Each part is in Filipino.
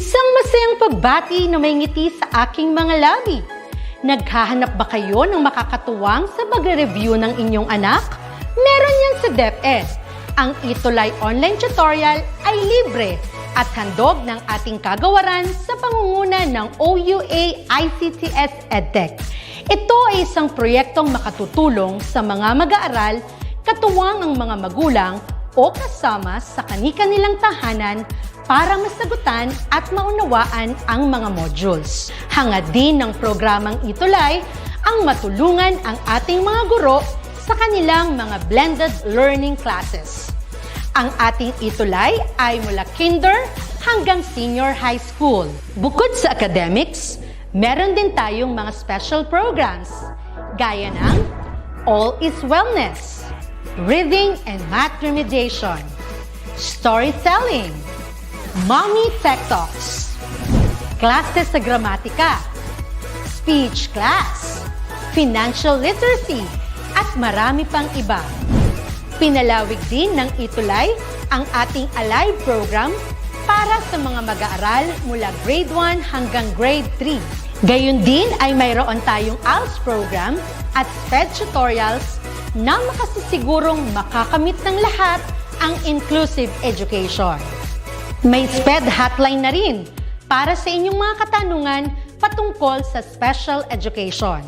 Isang masayang pagbati na may ngiti sa aking mga labi. Naghahanap ba kayo ng makakatuwang sa pag-review ng inyong anak? Meron yan sa DepEd. Ang ETUlay online tutorial ay libre at handog ng ating kagawaran sa pangunguna ng OUA ICTS EdTech. Ito ay isang proyektong makatutulong sa mga mag-aaral, katuwang ang mga magulang o kasama sa kani-kanilang tahanan para masagutan at maunawaan ang mga modules. Hangad din ng programang ETUlay ang matulungan ang ating mga guro sa kanilang mga blended learning classes. Ang ating ETUlay ay mula kinder hanggang senior high school. Bukod sa academics, meron din tayong mga special programs gaya ng All is Wellness, Reading and Math Remediation, Storytelling, Mommy Tech Talks, Classes sa Gramatika, Speech Class, Financial Literacy, at marami pang iba. Pinalawig din ng ETUlay ang ating Alive program para sa mga mag-aaral mula grade 1 hanggang grade 3. Gayun din ay mayroon tayong ALS program at SPED tutorials na makasisigurong makakamit ng lahat ang inclusive education. May SPED hotline na rin para sa inyong mga katanungan patungkol sa special education.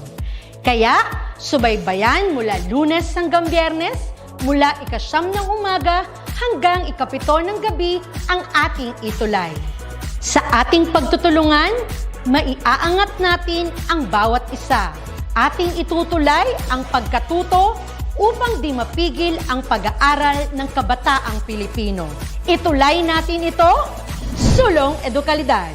Kaya, subaybayan mula Lunes hanggang Biyernes, mula 9:00 ng umaga hanggang 7:00 ng gabi ang ating ETUlay. Sa ating pagtutulungan, maiaangat natin ang bawat isa. Ating itutulay ang pagkatuto upang di mapigil ang pag-aaral ng kabataang Pilipino. Itulay natin ito, sulong edukalidad.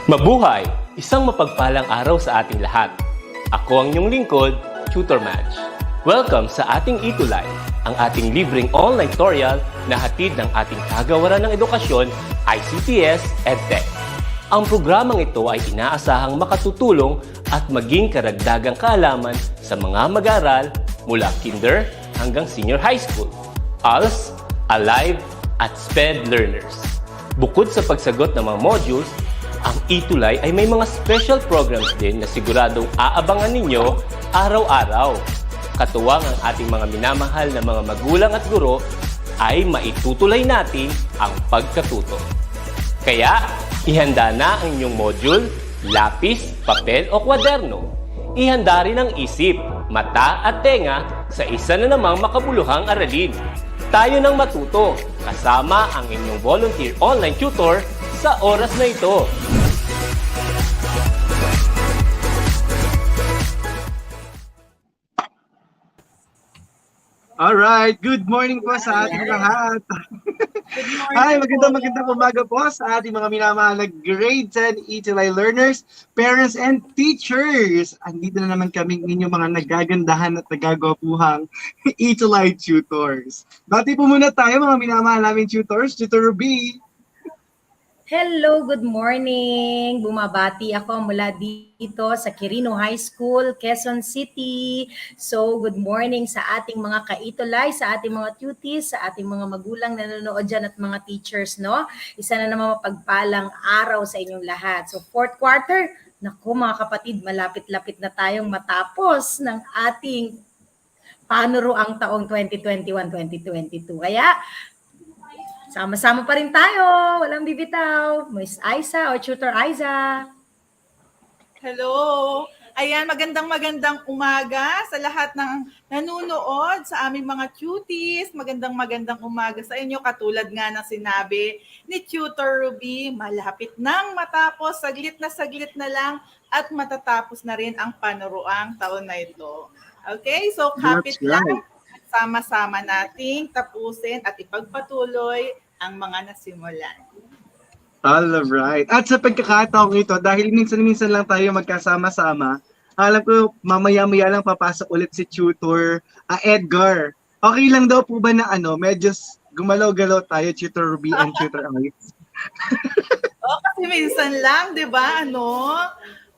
Mabuhay! Isang mapagpalang araw sa ating lahat. Ako ang inyong lingkod, Tutor Madge. Welcome sa ating ETUlay, ang ating libreng online tutorial na hatid ng ating kagawaran ng edukasyon, ICTS EdTech. Ang programang ito ay inaasahang makatutulong at maging karagdagang kaalaman sa mga mag-aaral mula kinder hanggang senior high school, ALS, Alive, at SPED learners. Bukod sa pagsagot ng mga modules, ang ETUlay ay may mga special programs din na siguradong aabangan ninyo araw-araw. Katuwang ang ating mga minamahal na mga magulang at guro ay maitutulay natin ang pagkatuto. Kaya, ihanda na ang inyong module, lapis, papel o kwaderno. Ihanda rin ang isip, mata at tenga sa isa na namang makabuluhang aralin. Tayo nang matuto kasama ang inyong volunteer online tutor sa oras na ito. Alright, good morning po sa ating lahat. Hi, magandang umaga po sa ating mga minamahal na grade 10 ETUlay learners, parents, and teachers. Andito na naman kami inyong mga nagagandahan at nagagwapuhang ETUlay tutors. Bati po muna tayo mga minamahal namin tutors, Tutor Ruby. Hello, good morning! Bumabati ako mula dito sa Quirino High School, Quezon City. So, good morning sa ating mga ka-ETUlay, sa ating mga tuties, sa ating mga magulang na nanonood dyan at mga teachers, no? Isa na naman mapagpalang araw sa inyong lahat. So, fourth quarter, naku mga kapatid, malapit-lapit na tayong matapos ng ating panuruang taong 2021-2022. Kaya, sama-sama pa rin tayo. Walang bibitaw. Miss Aiza o Tutor Aiza. Hello. Ayan, magandang umaga sa lahat ng nanonood, sa aming mga cuties. Magandang umaga sa inyo. Katulad nga ng sinabi ni Tutor Ruby, malapit nang matapos, saglit na lang at matatapos na rin ang panuruang taon na ito. Okay, so kapit lang. Sama-sama nating tapusin at ipagpatuloy ang mga nasimulan. Alright. At sa pagkakataong ito, dahil minsan-minsan lang tayo magkasama-sama, alam ko mamaya-maya lang papasok ulit si Tutor Edgar. Okay lang daw po ba na medyo gumalaw-galaw tayo, Tutor Ruby and Tutor Alex? Kasi minsan lang, di ba,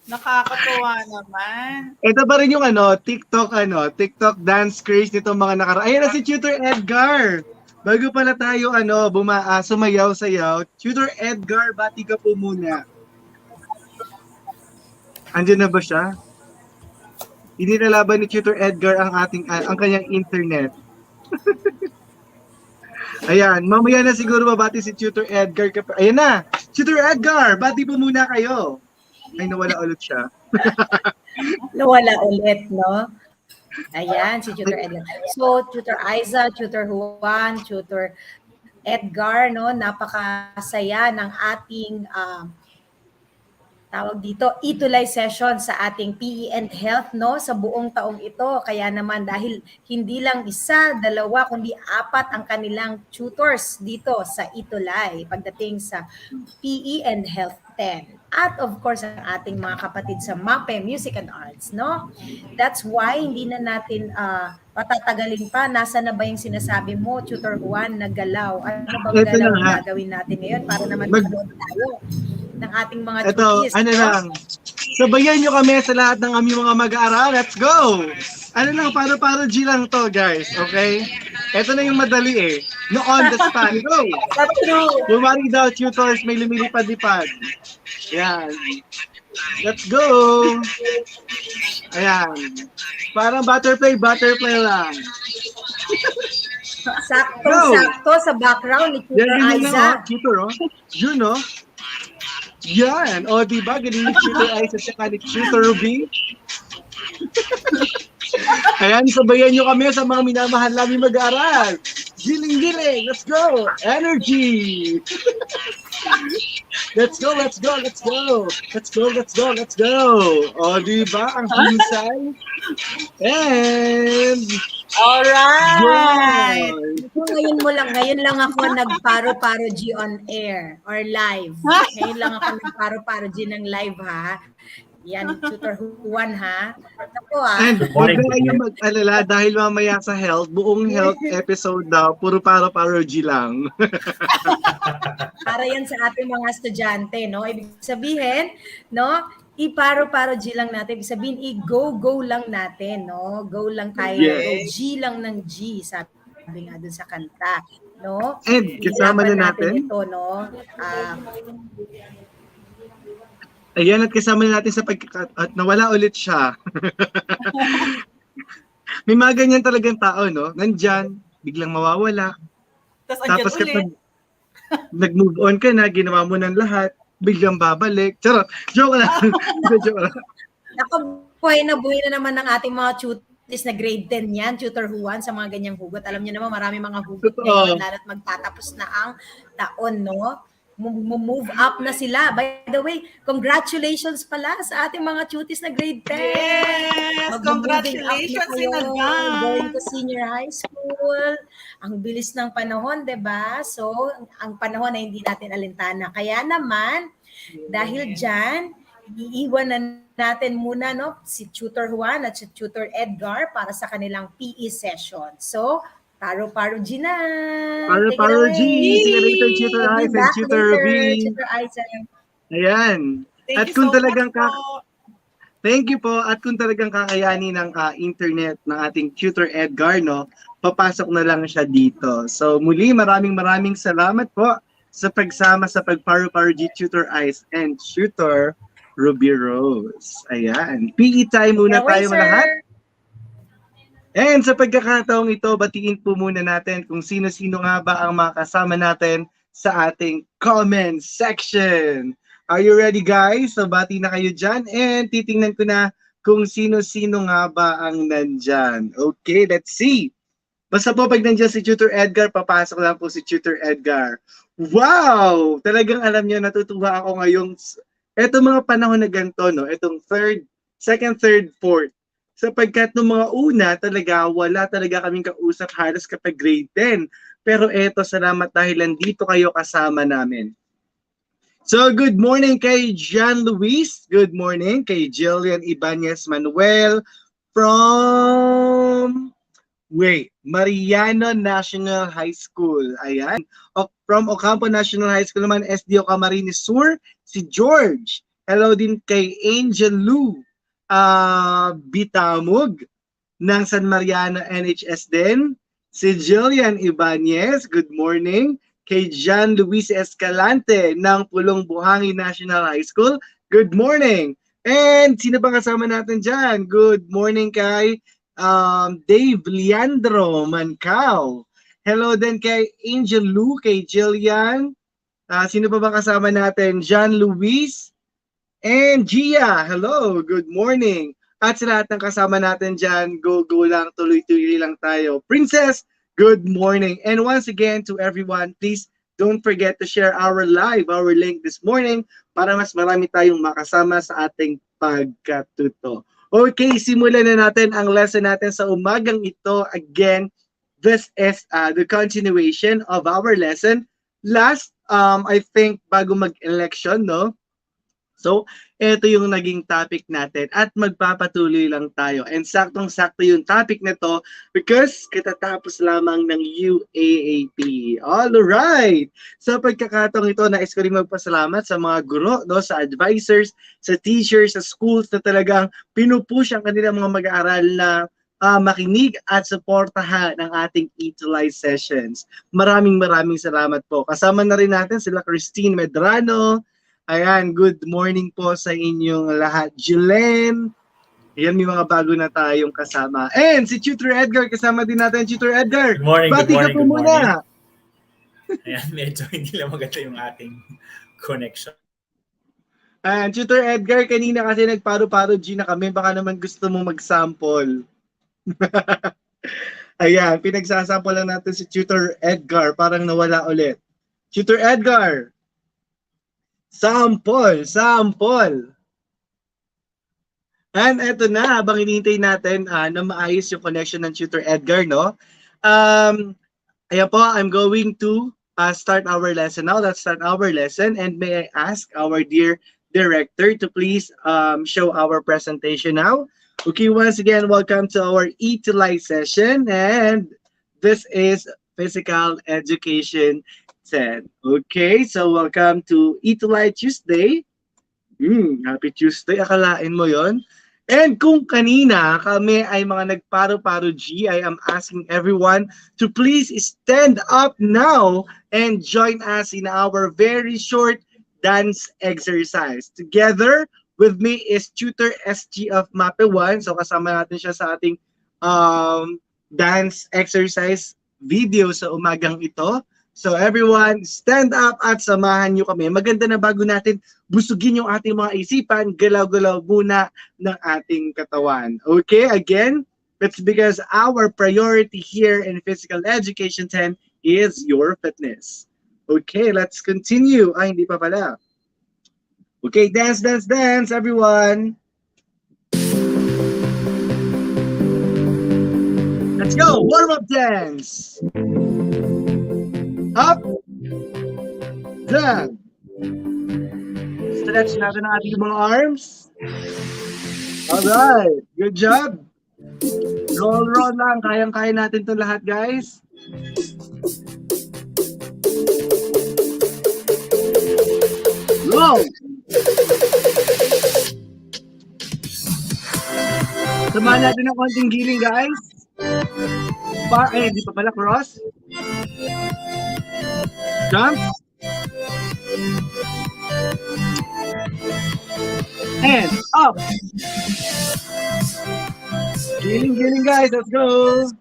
Nakakatuwa naman. Ito pa rin yung TikTok dance craze nitong mga Ayan na si Tutor Edgar. Bago pala tayo sumayaw-sayaw, Tutor Edgar, bati ka po muna. Andiyan na ba siya? Hindi nalaban ni Tutor Edgar ang kanyang internet. Ayan, mamaya na siguro babati si Tutor Edgar. Ayan na! Tutor Edgar, bati po muna kayo. Ay, nawala ulit siya. Nawala ulit, no? Ayan, si Tutor Edgar. So, Tutor Aiza, Tutor Juan, Tutor Edgar, no? Napakasaya ng ating tawag dito, ETUlay session sa ating PE and Health, no? Sa buong taong ito. Kaya naman dahil hindi lang isa, dalawa, kundi 4 ang kanilang tutors dito sa ETUlay pagdating sa PE and Health 10. At of course, ang ating mga kapatid sa MAPEH, Music and Arts, no? That's why hindi na natin patatagalin pa. Nasa na ba yung sinasabi mo, Tutor Juan, na galaw? Ano bang Ito galaw na nga. ang gagawin natin ngayon para naman manood tayo ng ating mga tutis? Lang. Sabayan nyo kami sa lahat ng aming mga mag-aaral. Let's go! Paro-paro G lang to, guys. Okay? Ito na yung madali eh. No on the spot. Go! That's true. Bumari daw, tutors, may lumilipad-lipad. Yan. Let's go! Ayan. Parang butterfly lang. Saktong-sakto sa background ni Tutor Aiza. Tutor, Yun, no? Yan. O, diba? Galing ni Tutor Aiza at ni Tutor Ruby. Ayan, sabayan nyo kami sa mga minamahal namin mag-aaral. Giling-giling, let's go! Energy! Let's go! O, diba? Ang hinsay. And... Alright! Ngayon lang ako nagparo-paro G on air or live. Ngayon lang ako nagparo-paro G ng live, ha? Yan, Tutor Juan, ha? Ako, ha? And huwag na kayong mag-alala dahil mamaya sa buong health episode daw, puro paro-paro G lang. Para yan sa ating mga estudyante, no? Ibig sabihin, no? Iparo-paro G lang natin. Ibig sabihin, i-go lang natin, no? Go lang tayo. Yes. Go G lang ng G, sabi nga dun sa kanta, no? And kasama na natin ito, no? Ayan, at kasama na natin at nawala ulit siya. May mga ganyan talagang tao, no? Nandyan, biglang mawawala. Tapos kapag nag-move on ka na, ginawa mo ng lahat, biglang babalik. Charot, joke lang. Joke lang. Naku, buhay na naman ng ating mga tutis na grade 10 yan, Tutor Juan, sa mga ganyang hugot. Alam niyo naman, marami mga hugot ngayon, lalo't magtatapos na ang taon, no? Move up na sila. By the way, congratulations pala sa ating mga tutis na grade 10. Yes! Congratulations in advance! Going to senior high school. Ang bilis ng panahon, diba? So, ang panahon ay hindi natin alintana. Kaya naman, dahil dyan, iiwan na natin muna, no, si Tutor Juan at si Tutor Edgar para sa kanilang PE session. So, paro-paro G na. Paro-paro G. See you later, Tutor Aiza and Tutor Ruby. Tutor Aiza. Ayan. Thank you so much po. Thank you po. At kung talagang kakayanin ng internet ng ating Tutor Edgar, no, papasok na lang siya dito. So muli, maraming salamat po sa pagsama sa pagparo-paro G Tutor Aiza and Tutor Ruby Rose. Ayan. PE time muna tayo lahat. And sa pagkakataong ito, batiin po muna natin kung sino-sino nga ba ang mga kasama natin sa ating comment section. Are you ready, guys? So bati na kayo dyan and titingnan ko na kung sino-sino nga ba ang nandyan. Okay, let's see. Basta po pag nandyan si Tutor Edgar, papasok lang po si Tutor Edgar. Wow! Talagang alam niyo, natutuwa ako ngayong etong mga panahon na ganito, no? Etong second, third, fourth. Sapagkat nung mga una talaga, wala talaga kaming kausap halos kapag grade 10. Pero eto, salamat dahil nandito kayo kasama namin. So, good morning kay John Luis. Good morning kay Jillian Ibanez Manuel from Mariano National High School. Ayan. From Ocampo National High School naman, SDO Camarines Sur, si George. Hello din kay Angel Lou Bitamog ng San Mariano NHS din. Si Jillian Ibanez, good morning. Kay John Luis Escalante ng Pulong Buhangin National High School, good morning. And sino ba kasama natin dyan? Good morning kay Dave Leandro Mancao. Hello din kay Angel Lou, kay Jillian. Sino pa ba kasama natin? John Luis and Gia. Hello, good morning. At sa lahat ng kasama natin dyan, go lang, tuloy-tuloy lang tayo. Princess, good morning. And once again to everyone, please don't forget to share our link this morning para mas marami tayong makasama sa ating pagkatuto. Okay, simulan na natin ang lesson natin sa umagang ito. Again, this is the continuation of our lesson. Last, I think, bago mag-election, no? So, ito yung naging topic natin at magpapatuloy lang tayo. And saktong-sakto yung topic nito because katatapos lamang ng UAAP. Alright! Sa pagkakataong ito, nais ko rin magpasalamat sa mga guro, no, sa advisors, sa teachers, sa schools na talagang pinupush ang kanilang mga mag-aaral na makinig at suportahan ng ating ETUlay sessions. Maraming salamat po. Kasama na rin natin sila Christine Medrano. Ayan, good morning po sa inyong lahat. Julen. Ayan, may mga bago na tayong kasama. And si Tutor Edgar, kasama din natin. Tutor Edgar, good morning, bati ka po muna. Ayan, medyo hindi lang maganda yung ating connection. And Tutor Edgar, kanina kasi nagparo-paro G na kami. Baka naman gusto mong mag-sample. Ayan, pinagsasample lang natin si Tutor Edgar. Parang nawala ulit. Tutor Edgar, sample. And eto na, habang hinihintay natin na maayos yung connection ng Tutor Edgar, no? Ayan po, I'm going to start our lesson now. Let's start our lesson. And may I ask our dear director to please show our presentation now. Okay, once again, welcome to our ETUlay session. And this is Physical Education 10. Okay, so welcome to ETUlay Tuesday. Happy Tuesday, akalain mo yon. And kung kanina kami ay mga nagparo-paro G, I am asking everyone to please stand up now and join us in our very short dance exercise. Together with me is Tutor SG of MAPEH 1. So kasama natin siya sa ating dance exercise video sa umagang ito. So everyone, stand up at samahan nyo kami. Maganda na bago natin busugin yung ating mga isipan, galaw-galaw muna ng ating katawan. Okay, again, that's because our priority here in Physical Education 10 is your fitness. Okay, let's continue. Ay, hindi pa pala. Okay, dance, everyone. Let's go, warm-up dance. Up, down. Stretch natin ang ating mga arms. Alright, good job. Roll lang. Kayang-kaya natin ito lahat, guys. Roll. Samahan natin ng konting giling, guys. Di pa pala, cross. Jump. And up. Giling, guys. Let's go.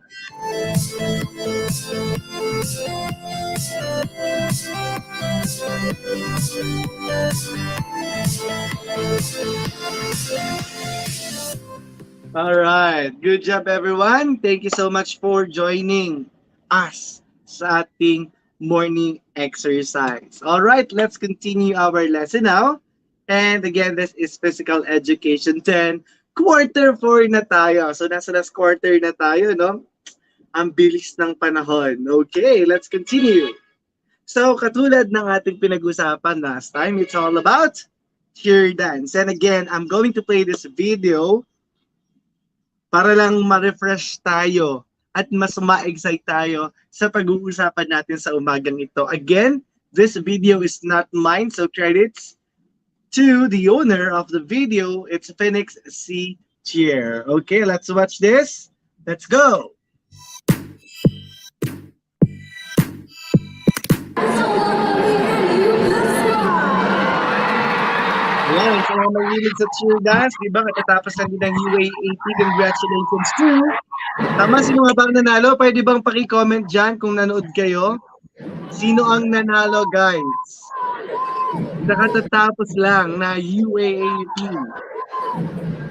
All right. Good job, everyone. Thank you so much for joining us sa ating morning exercise. All right. Let's continue our lesson now. And again, this is Physical Education 10. Quarter 4 na tayo. So, nasa last quarter na tayo, no? Ang bilis ng panahon. Okay, let's continue. So, katulad ng ating pinag-usapan last time, it's all about cheer dance. And again, I'm going to play this video para lang ma-refresh tayo at mas ma-excite tayo sa pag-uusapan natin sa umagang ito. Again, this video is not mine, so credits to the owner of the video. It's Phoenix C. Cheer. Okay, let's watch this. Let's go. Ayan, sa mga mahilig sa cheer dance, di ba? Katatapos na din ng UA80. Congratulations to. Tama, sino nga bang nanalo? Pwede bang paki-comment dyan kung nanood kayo? Sino ang nanalo, guys? Nakatatapos lang na UA80.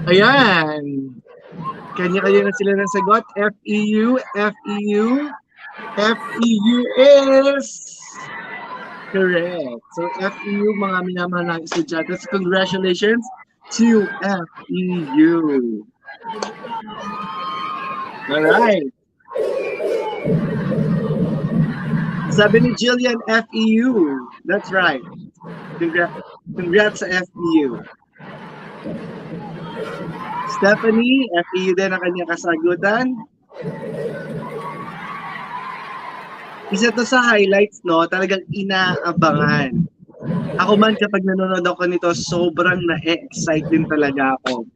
Ayan. Kanya-kanya na sila ng sagot. FEU, FEU, FEU is correct. So FEU, mga minamahal na estudyante. So congratulations to FEU. Alright. Sabi ni Jillian, FEU. That's right. Congrats sa FEU. Stephanie, FEU din ang kanyang kasagutan. Isa to sa highlights, no? Talagang inaabangan. Ako man kapag nanonood ako nito, sobrang na-excite din talaga ako.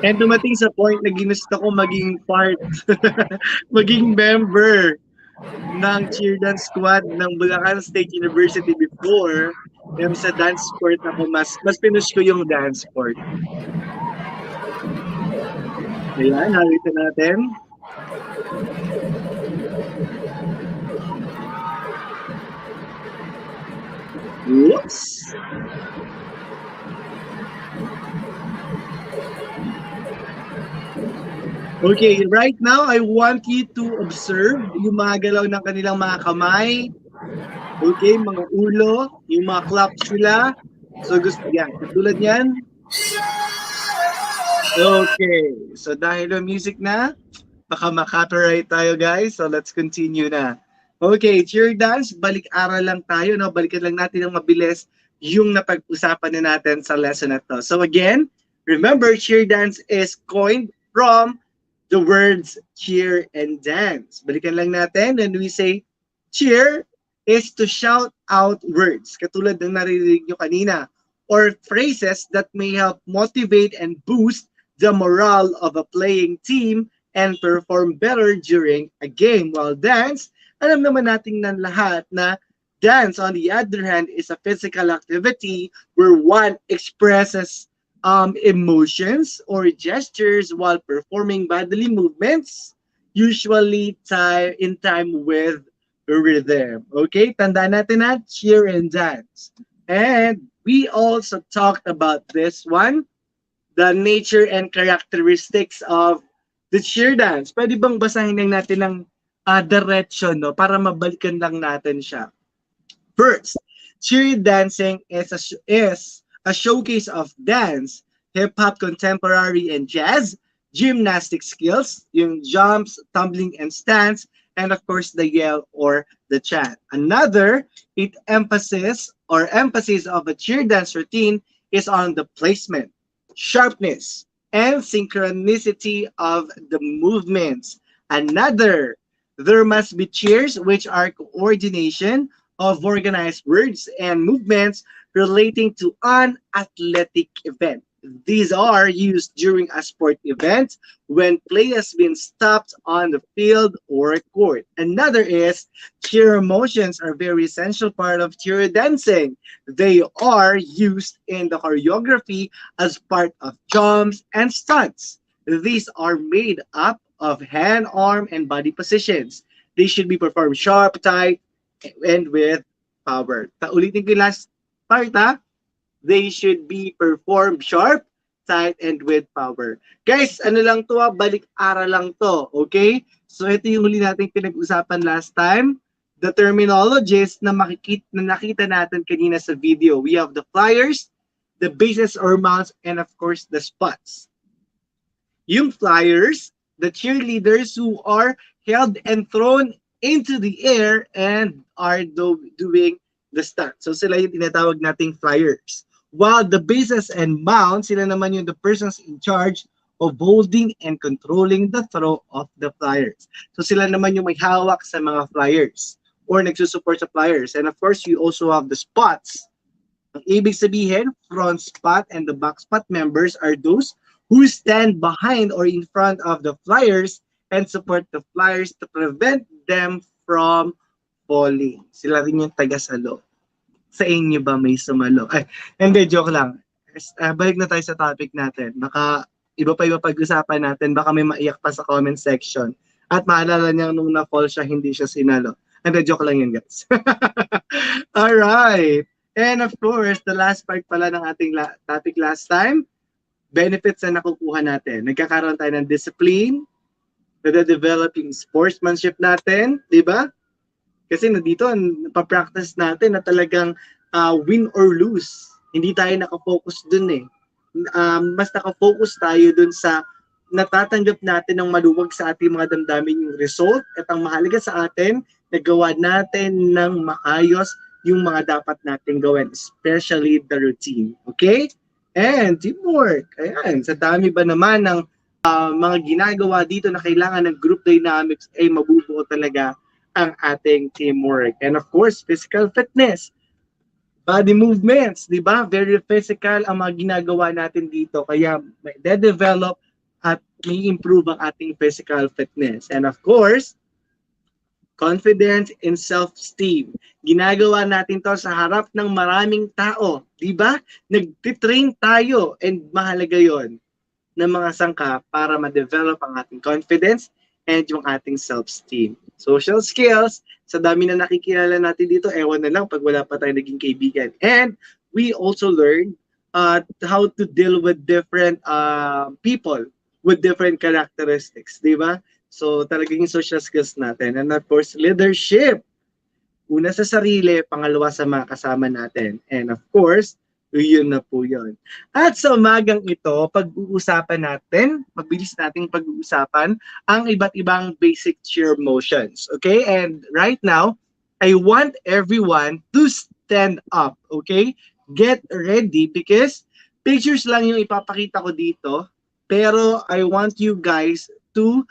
And dumating sa point na ginusto ko maging part, maging member ng cheer dance squad ng Bulacan State University before. Yung sa dance sport ako, mas pinush ko yung dance sport. Ayan, nakita natin. Whoops! Okay, right now, I want you to observe yung mga galaw ng kanilang mga kamay. Okay, mga ulo, yung mga claps nila. So, gusto yan. Katulad yan. Okay, so dahil yung music na, baka maka-copyright tayo, guys. So, let's continue na. Okay, cheer dance, balik-aral lang tayo. No? Balikan lang natin ng mabilis yung napag-usapan na natin sa lesson na to. So, again, remember, cheer dance is coined from the words cheer and dance. Balikan lang natin when we say cheer is to shout out words, katulad ng naririnig nyo kanina, or phrases that may help motivate and boost the morale of a playing team and perform better during a game. While dance, alam naman natin ng lahat na dance, on the other hand, is a physical activity where one expresses emotions or gestures while performing bodily movements, usually in time with rhythm. Okay, tandaan natin na cheer and dance. And we also talked about this one, the nature and characteristics of the cheer dance. Pwede bang basahin lang natin ng direction, no, para mabalikan lang natin siya. First, cheer dancing is a showcase of dance, hip-hop, contemporary, and jazz, gymnastic skills, yung jumps, tumbling, and stance, and of course, the yell or the chant. Another emphasis of a cheer dance routine is on the placement, sharpness, and synchronicity of the movements. Another, there must be cheers, which are coordination of organized words and movements relating to an athletic event. These are used during a sport event when play has been stopped on the field or court. Another is cheer motions are very essential part of cheer dancing. They are used in the choreography as part of jumps and stunts. These are made up of hand, arm, and body positions. They should be performed sharp, tight, and with power. Ulitin ko yung last part, ha? They should be performed sharp, tight, and with power. Guys, ano lang to, balik-aral lang to, okay? So ito yung huli natin pinag-usapan last time. The terminologies na nakita natin kanina sa video. We have the flyers, the bases or mounts, and of course, the spots. Yung flyers, the cheerleaders who are held and thrown into the air and are doing the stunt. So sila yung tinatawag nating flyers. While the bases and mounts, sila naman yung the persons in charge of holding and controlling the throw of the flyers. So sila naman yung may hawak sa mga flyers or nagsusupport sa flyers. And of course, you also have the spots. Ang ibig sabihin, front spot and the back spot members are those who stand behind or in front of the flyers and support the flyers to prevent them from falling. Sila rin yung taga-salo. Sa inyo ba may sumalo? Ay, hindi, joke lang. Balik na tayo sa topic natin. Baka iba pa pag-usapan natin. Baka may maiyak pa sa comment section. At maalala niya nung na-fall siya, hindi siya sinalo. Hindi, joke lang yun, guys. Alright. And of course, the last part pala ng ating topic last time, benefits na nakukuha natin. Nagkakaroon tayo ng discipline, nade-develop yung sportsmanship natin, di ba? Kasi nandito, pa-practice natin na talagang win or lose. Hindi tayo nakafocus dun eh. Mas nakafocus tayo dun sa natatanggap natin ng maluwag sa ating mga damdamin yung result at ang mahalaga sa atin, nagawa natin ng maayos yung mga dapat natin gawin, especially the routine. Okay? And teamwork. Ayan, sa dami ba naman ng mga ginagawa dito na kailangan ng group dynamics ay mabubuo talaga ang ating teamwork. And of course, physical fitness. Body movements, di ba? Very physical ang mga ginagawa natin dito. Kaya may de-develop at may improve ang ating physical fitness. And of course, confidence and self-esteem. Ginagawa natin to sa harap ng maraming tao. Di ba? Nag-train tayo and mahalaga yon ng mga sangka para ma-develop ang ating confidence and yung ating self-esteem. Social skills, sa dami na nakikilala natin dito, ewan na lang pag wala pa tayong naging kaibigan. And we also learn how to deal with different people with different characteristics, di ba? So talagang yung social skills natin. And of course, leadership. Una sa sarili, pangalawa sa mga kasama natin. And of course, yun na po yun. At sa umagang ito, pag-uusapan natin, mabilis nating pag-uusapan ang iba't ibang basic cheer motions. Okay? And right now, I want everyone to stand up. Okay? Get ready because pictures lang yung ipapakita ko dito. Pero I want you guys to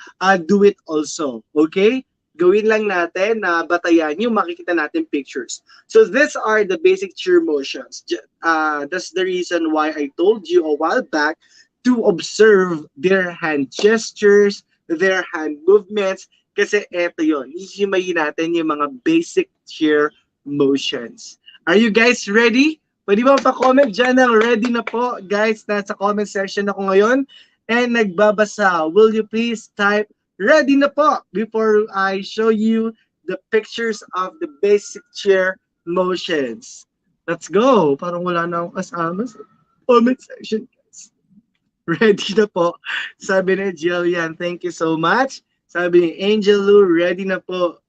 do it also. Okay? Gawin lang natin na batayan yung makikita natin pictures. So these are the basic cheer motions. That's the reason why I told you a while back to observe their hand gestures, their hand movements, kasi eto yun. Hihimayin natin yung mga basic cheer motions. Are you guys ready? Pwede ba pa-comment dyan ng ready na po? Guys, nasa comment section ako ngayon and nagbabasa. Will you please type ready na po before I show you the pictures of the basic cheer motions. Let's go. Parang wala na akong kasama sa comment section, guys. Ready na po. Sabi ni Jillian, thank you so much. Sabi ni Angel Lou, ready na po.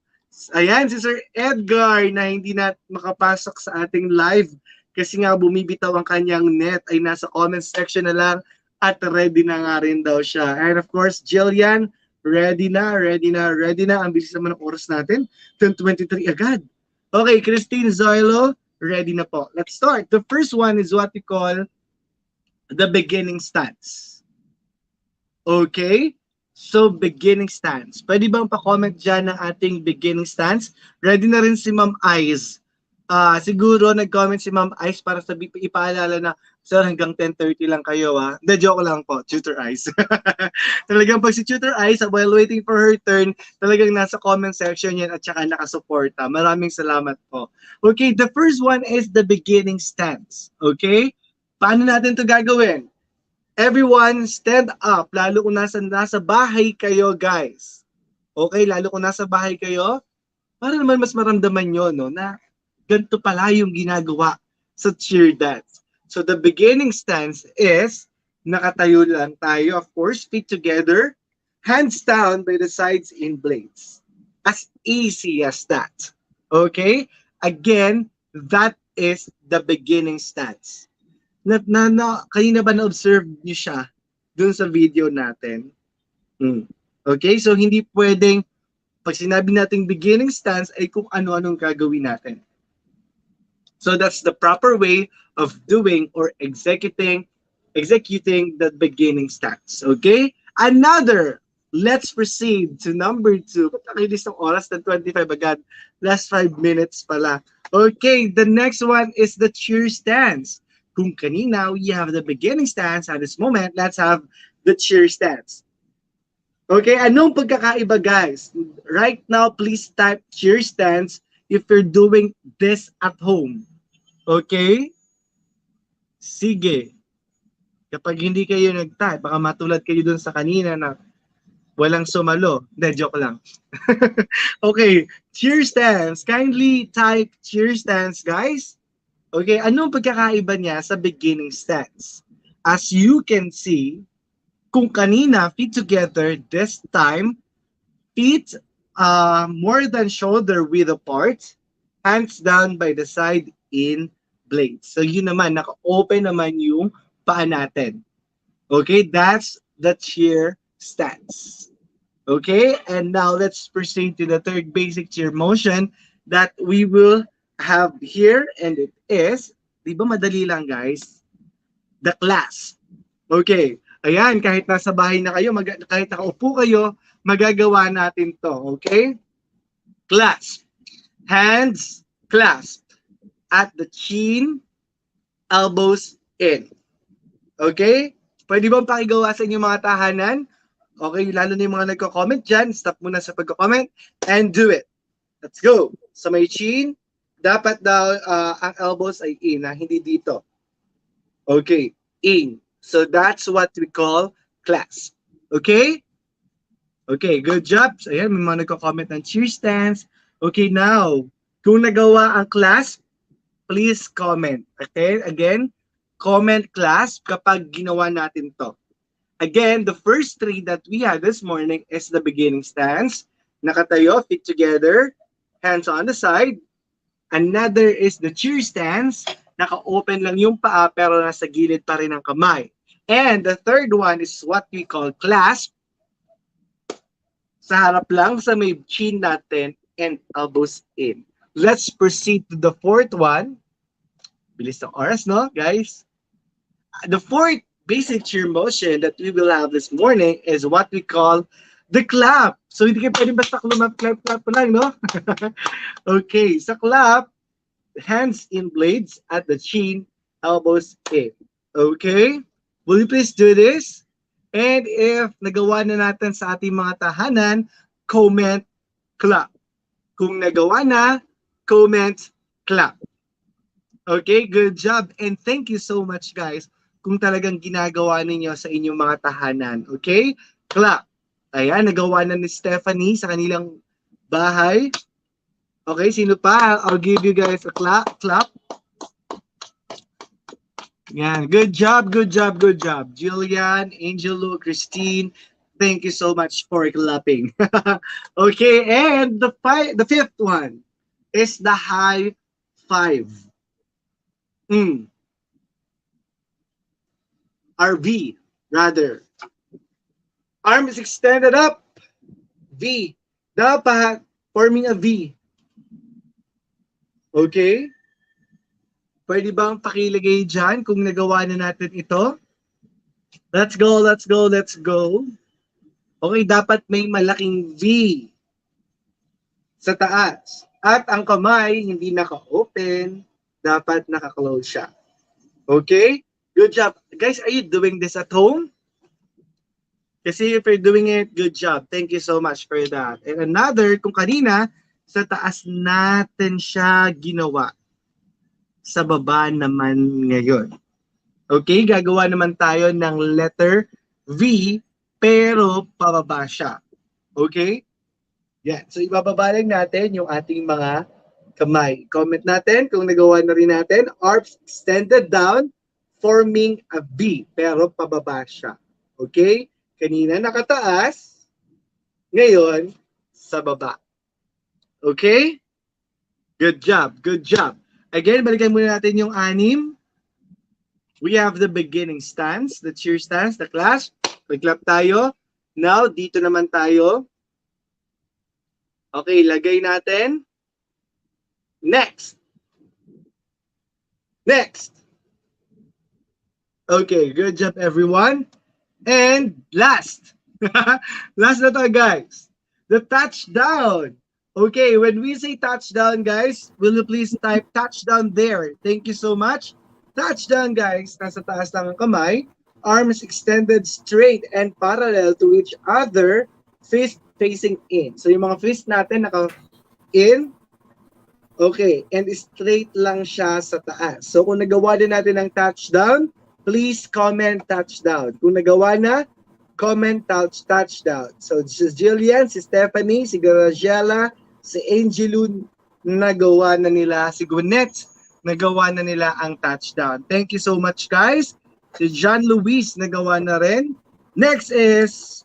Ayan, si Sir Edgar na hindi na makapasok sa ating live kasi nga bumibitaw ang kanyang net ay nasa comment section na lang at ready na nga rin daw siya. And of course, Jillian, ready na, ready na, ready na. Ang bilis naman ng oras natin. 10:23 agad. Okay, Christine Zoilo, ready na po. Let's start. The first one is what we call the beginning stance. Okay? So, beginning stance. Pwede bang pa-comment dyan ng ating beginning stance? Ready na rin si Ma'am Eyes. Siguro nag-comment si Ma'am Eyes para ipaalala na, sir, hanggang 10:30 lang kayo, ha? Hindi, joke lang po, Tutor Eyes. Talagang pag si Tutor Eyes, while waiting for her turn, talagang nasa comment section yan at saka nakasuporta. Maraming salamat po. Okay, the first one is the beginning stance. Okay? Paano natin to gagawin? Everyone, stand up. Lalo kung nasa bahay kayo, guys. Okay, lalo kung nasa bahay kayo, para naman mas maramdaman nyo, no, na ganito pala yung ginagawa sa cheer dance. So the beginning stance is nakatayo lang tayo, of course, feet together, hands down by the sides in blades. As easy as that. Okay? Again, that is the beginning stance. Kayo na ba na-observe niyo siya dun sa video natin? Okay? So hindi pwedeng pag sinabi nating beginning stance ay kung ano-anong gagawin natin. So that's the proper way of doing or executing the beginning stance. Okay? Another let's proceed to number 2. Ba't nakilis ng oras na 25 agad? Last 5 minutes pala. Okay, the next one is the cheer stance. Kung kanina we have the beginning stance, at this moment, let's have the cheer stance. Okay, anong pagkakaiba, guys? Right now, please type cheer stance if you're doing this at home. Okay? Sige. Kapag hindi kayo nag-type, baka matulad kayo dun sa kanina na walang sumalo. Hindi, joke lang. Okay, cheer stance. Kindly type cheer stance, guys. Okay, anong pagkakaiba niya sa beginning stance? As you can see, kung kanina, feet together, this time, feet more than shoulder width apart, hands down by the side in blades. So yun naman, naka-open naman yung paa natin. Okay, that's the cheer stance. Okay, and now let's proceed to the third basic cheer motion that we will have here, and it is, di ba madali lang, guys? The clasp. Okay, ayan, kahit nasa bahay na kayo, kahit nakaupo kayo, magagawa natin to, okay? Clasp. Hands clasp at the chin, elbows in. Okay? Pwede bang pakigawa sa inyong mga tahanan? Okay, lalo na yung mga nagko-comment dyan, stop muna sa pagko-comment and do it. Let's go. Sa may chin, dapat daw ang elbows ay in, hindi dito. Okay, in. So that's what we call clasp. Okay? Okay, good job. So, ayan, may mga nagko-comment ng cheer stance. Okay, now, kung nagawa ang clasp, please comment. Okay, again, comment clasp kapag ginawa natin to. Again, the first 3 that we had this morning is the beginning stance. Nakatayo, feet together, hands on the side. Another is the cheer stance. Naka-open lang yung paa pero nasa gilid pa rin ang kamay. And the third one is what we call clasp. Sa harap lang sa may chin natin and elbows in. Let's proceed to the fourth one. Bilis ng oras, no, guys? The fourth basic cheer motion that we will have this morning is what we call the clap. So hindi kayo pwede basta clap lang, no? Okay, sa clap, hands in blades at the chin, elbows in. Okay? Will you please do this? And if nagawa na natin sa ating mga tahanan, comment clap. Kung nagawa na, comment clap. Okay, good job. And thank you so much, guys, kung talagang ginagawa ninyo sa inyong mga tahanan. Okay? Clap. Ayan, nagawa na ni Stephanie sa kanilang bahay. Okay, sino pa? I'll give you guys a clap. Clap. Yan. Good job, good job, good job. Jillian, Angelo, Christine, thank you so much for clapping. Okay, and the fifth one is the high five. Or V, rather. Arm is extended up. V. Dapat forming a V. Okay? Pwede bang pakilagay dyan kung nagawa na natin ito? Let's go, let's go, let's go. Okay, dapat may malaking V sa taas. At ang kamay, hindi naka-open. Dapat naka-close siya. Okay? Good job. Guys, are you doing this at home? Kasi if you're doing it, good job. Thank you so much for that. And another, kung kanina, sa taas natin siya ginawa. Sa baba naman ngayon. Okay, gagawa naman tayo ng letter V, pero pababa siya. Okay? Yan. So, ibababa lang natin yung ating mga kamay. Comment natin kung nagawa na rin natin. Arms extended down, forming a V, pero pababa siya. Okay? Kanina nakataas, ngayon sa baba. Okay? Good job, good job. Again, balikan muna natin yung 6. We have the beginning stance, the cheer stance, the clasp. Mag-clap tayo. Now, dito naman tayo. Okay, lagay natin. Next. Next. Okay, good job everyone. And last, Last na to, guys. The touchdown. Okay, when we say touchdown, guys, will you please type touchdown there? Thank you so much. Touchdown, guys. Nasa taas lang ang kamay. Arms extended straight and parallel to each other. Fist facing in. So yung mga fist natin naka-in. Okay, and straight lang siya sa taas. So kung nagawa din natin ng touchdown, please comment touchdown. Kung nagawa na, comment touchdown. So si Jillian, si Stephanie, si Graciela, si Angelou, nagawa na nila. Si Gwyneth, nagawa na nila ang touchdown. Thank you so much, guys. Si John Luis, nagawa na rin. Next is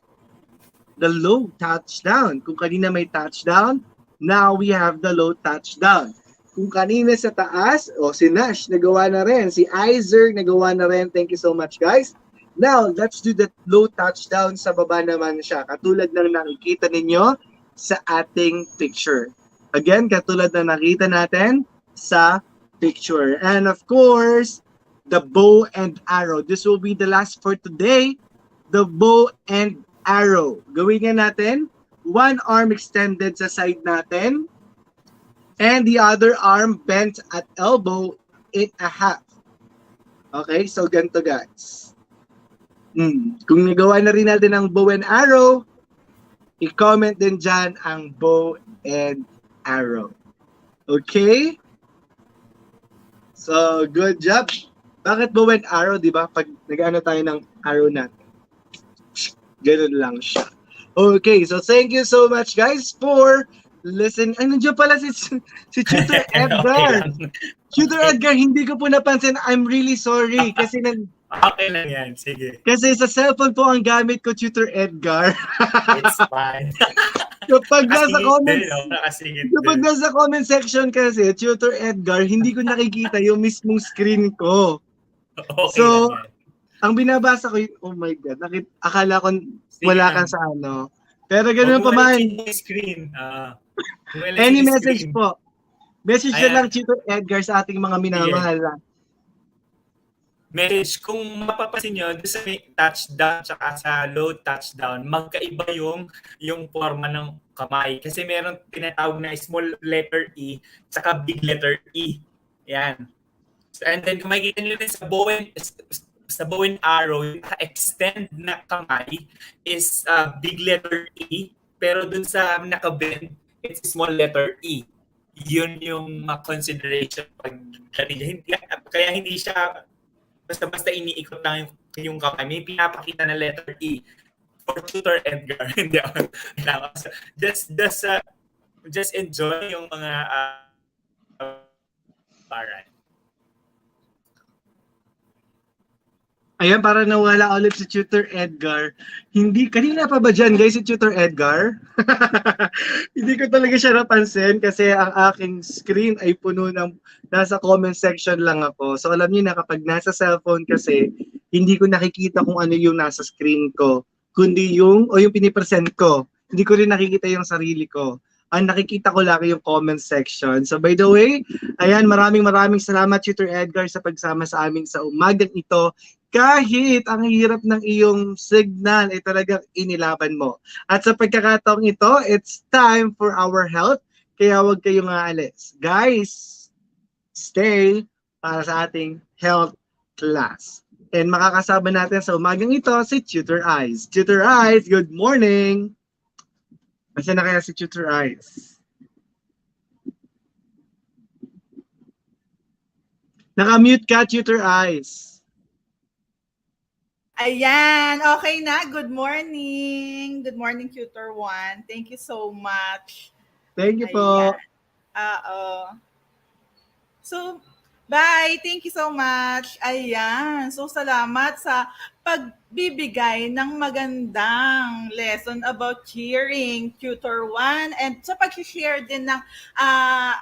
the low touchdown. Kung kanina may touchdown, now we have the low touchdown. Kung kanina sa taas, si Nash, nagawa na rin. Si Iser, nagawa na rin. Thank you so much, guys. Now, let's do the low touchdown sa baba naman siya. Katulad ng nakikita ninyo sa ating picture. Again, katulad ng nakita natin sa picture. And of course, the bow and arrow. This will be the last for today. The bow and arrow. Gawin nga natin. One arm extended sa side natin. And the other arm bent at elbow in a half. Okay, so ganito, guys. Kung nagawa na rin natin ang bow and arrow, i-comment din dyan ang bow and arrow. Okay? So, good job. Bakit bow and arrow, di ba? Pag nag-ano tayo ng arrow natin. Ganun lang siya. Okay, so thank you so much, guys, for listening. Ay, nandiyan pala si Tutor Edgar. Tutor Edgar, hindi ko po napansin. I'm really sorry. Kasi Okay lang yan, sige. Kasi sa cellphone po ang gamit ko, Tutor Edgar. It's fine. Kapag nasa Nakasingit comment section kasi, Tutor Edgar, hindi ko nakikita yung mismong screen ko. Okay So, lang yan. ang binabasa ko yung, oh my God, akala ko wala kang sa ano. Pero ganun pa man. Screen. Any message po. Message na Ayan. lang, Tutor Edgar, sa ating mga minamahal lang. Message, kung mapapansin nyo, doon sa may touchdown tsaka sa low touchdown, magkaiba yung forma ng kamay. Kasi meron tinatawag na small letter E tsaka big letter E. Yan. And then kung makikita nyo rin sa bow and arrow, yung extend na kamay is big letter E. Pero dun sa nakabend, it's small letter E. Yun yung consideration pag kaya hindi siya basta iniikot lang yung kamay. May pinapakita na letter E for Tutor Edgar. Hindi ako. Just enjoy yung mga parang. Ayan, para nawala ulit si Tutor Edgar. Hindi, kanina pa ba dyan, guys, si Tutor Edgar? Hindi ko talaga siya napansin kasi ang aking screen ay puno ng nasa comment section lang ako. So alam niyo na kapag nasa cellphone kasi, hindi ko nakikita kung ano yung nasa screen ko, kundi yung pinipresent ko. Hindi ko rin nakikita yung sarili ko. Ang nakikita ko lang yung comment section. So by the way, ayan, maraming salamat Tutor Edgar sa pagsama sa amin sa umagang ito. Kahit ang hirap ng iyong signal ay talagang inilaban mo. At sa pagkakataong ito, it's time for our health. Kaya huwag kayong aalis. Guys, stay para sa ating health class. And makakasama natin sa umagang ito si Tutor Eyes. Tutor Eyes, good morning! Nasaan na kaya si Tutor Eyes? Naka-mute ka, Tutor Eyes. Ayan, okay na. Good morning. Good morning, Tutor 1. Thank you so much. Thank you po. So, bye. Thank you so much. Ayan. So, salamat sa pagbibigay ng magandang lesson about cheering, Tutor 1, and sa pag-share din ng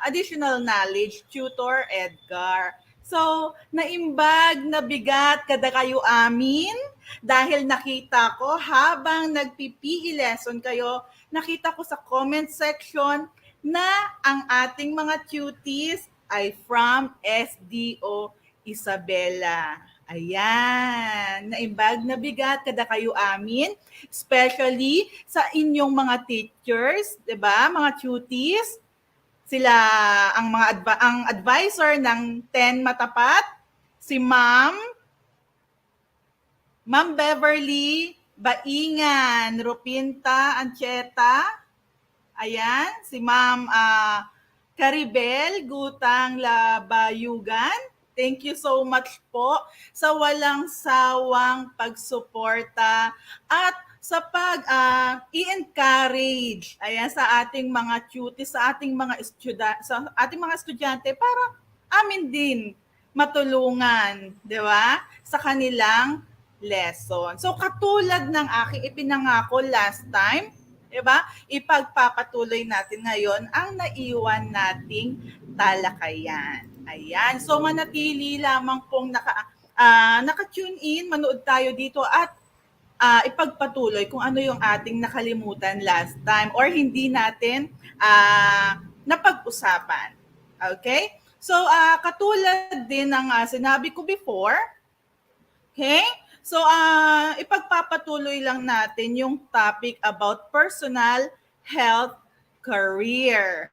additional knowledge, Tutor Edgar. So, naimbag na bigat kada kayo amin dahil nakita ko habang nagpipi lesson kayo, nakita ko sa comment section na ang ating mga cuties ay from SDO Isabela. Ayan, naimbag na bigat kada kayo amin, especially sa inyong mga teachers, 'di ba? Mga tuties, sila ang advisor ng 10 Matapat, si Ma'am Beverly Baingan, Rupinta Ancheta, ayan, si Ma'am Caribel Gutang Labayugan. Thank you so much po sa walang sawang pagsuporta at sa i-encourage ayan sa ating mga tuties, sa ating mga estudyante para amin din matulungan, 'di ba? Sa kanilang lesson. So katulad ng aking ipinangako last time, 'di ba? Ipagpapatuloy natin ngayon ang naiwan nating talakayan. Ayan. So manatili lamang pong naka-tune in, manood tayo dito at ipagpatuloy kung ano yung ating nakalimutan last time or hindi natin napag-usapan. Okay? So katulad din ng sinabi ko before, okay? So, ipagpapatuloy lang natin yung topic about personal health career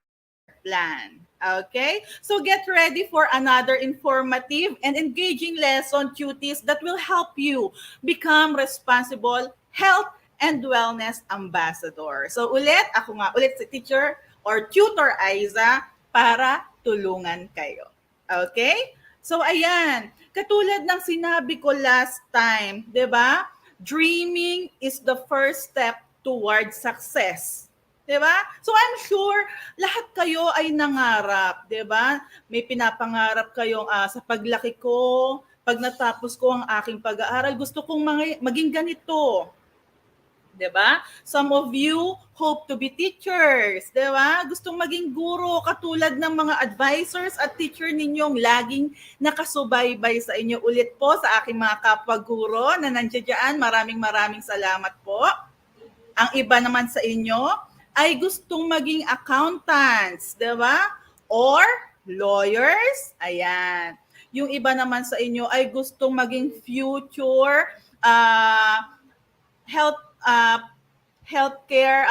plan. Okay? So, get ready for another informative and engaging lesson duties that will help you become responsible health and wellness ambassador. So, ako nga ulit si teacher or tutor Aiza para tulungan kayo. Okay? So, ayan. Katulad ng sinabi ko last time, 'di ba? Dreaming is the first step towards success. 'Di ba? So I'm sure lahat kayo ay nangarap, 'di ba? May pinapangarap kayong sa paglaki ko, pag natapos ko ang aking pag-aaral, gusto kong maging ganito. 'Di ba? Some of you hope to be teachers, 'di ba? Gustong maging guro katulad ng mga advisors at teacher ninyong laging nakasubaybay sa inyo. Ulit po sa aking mga kapwa guro na nandiyan diyan, maraming salamat po. Ang iba naman sa inyo ay gustong maging accountants, 'di ba? Or lawyers. Ayan. Yung iba naman sa inyo ay gustong maging future healthcare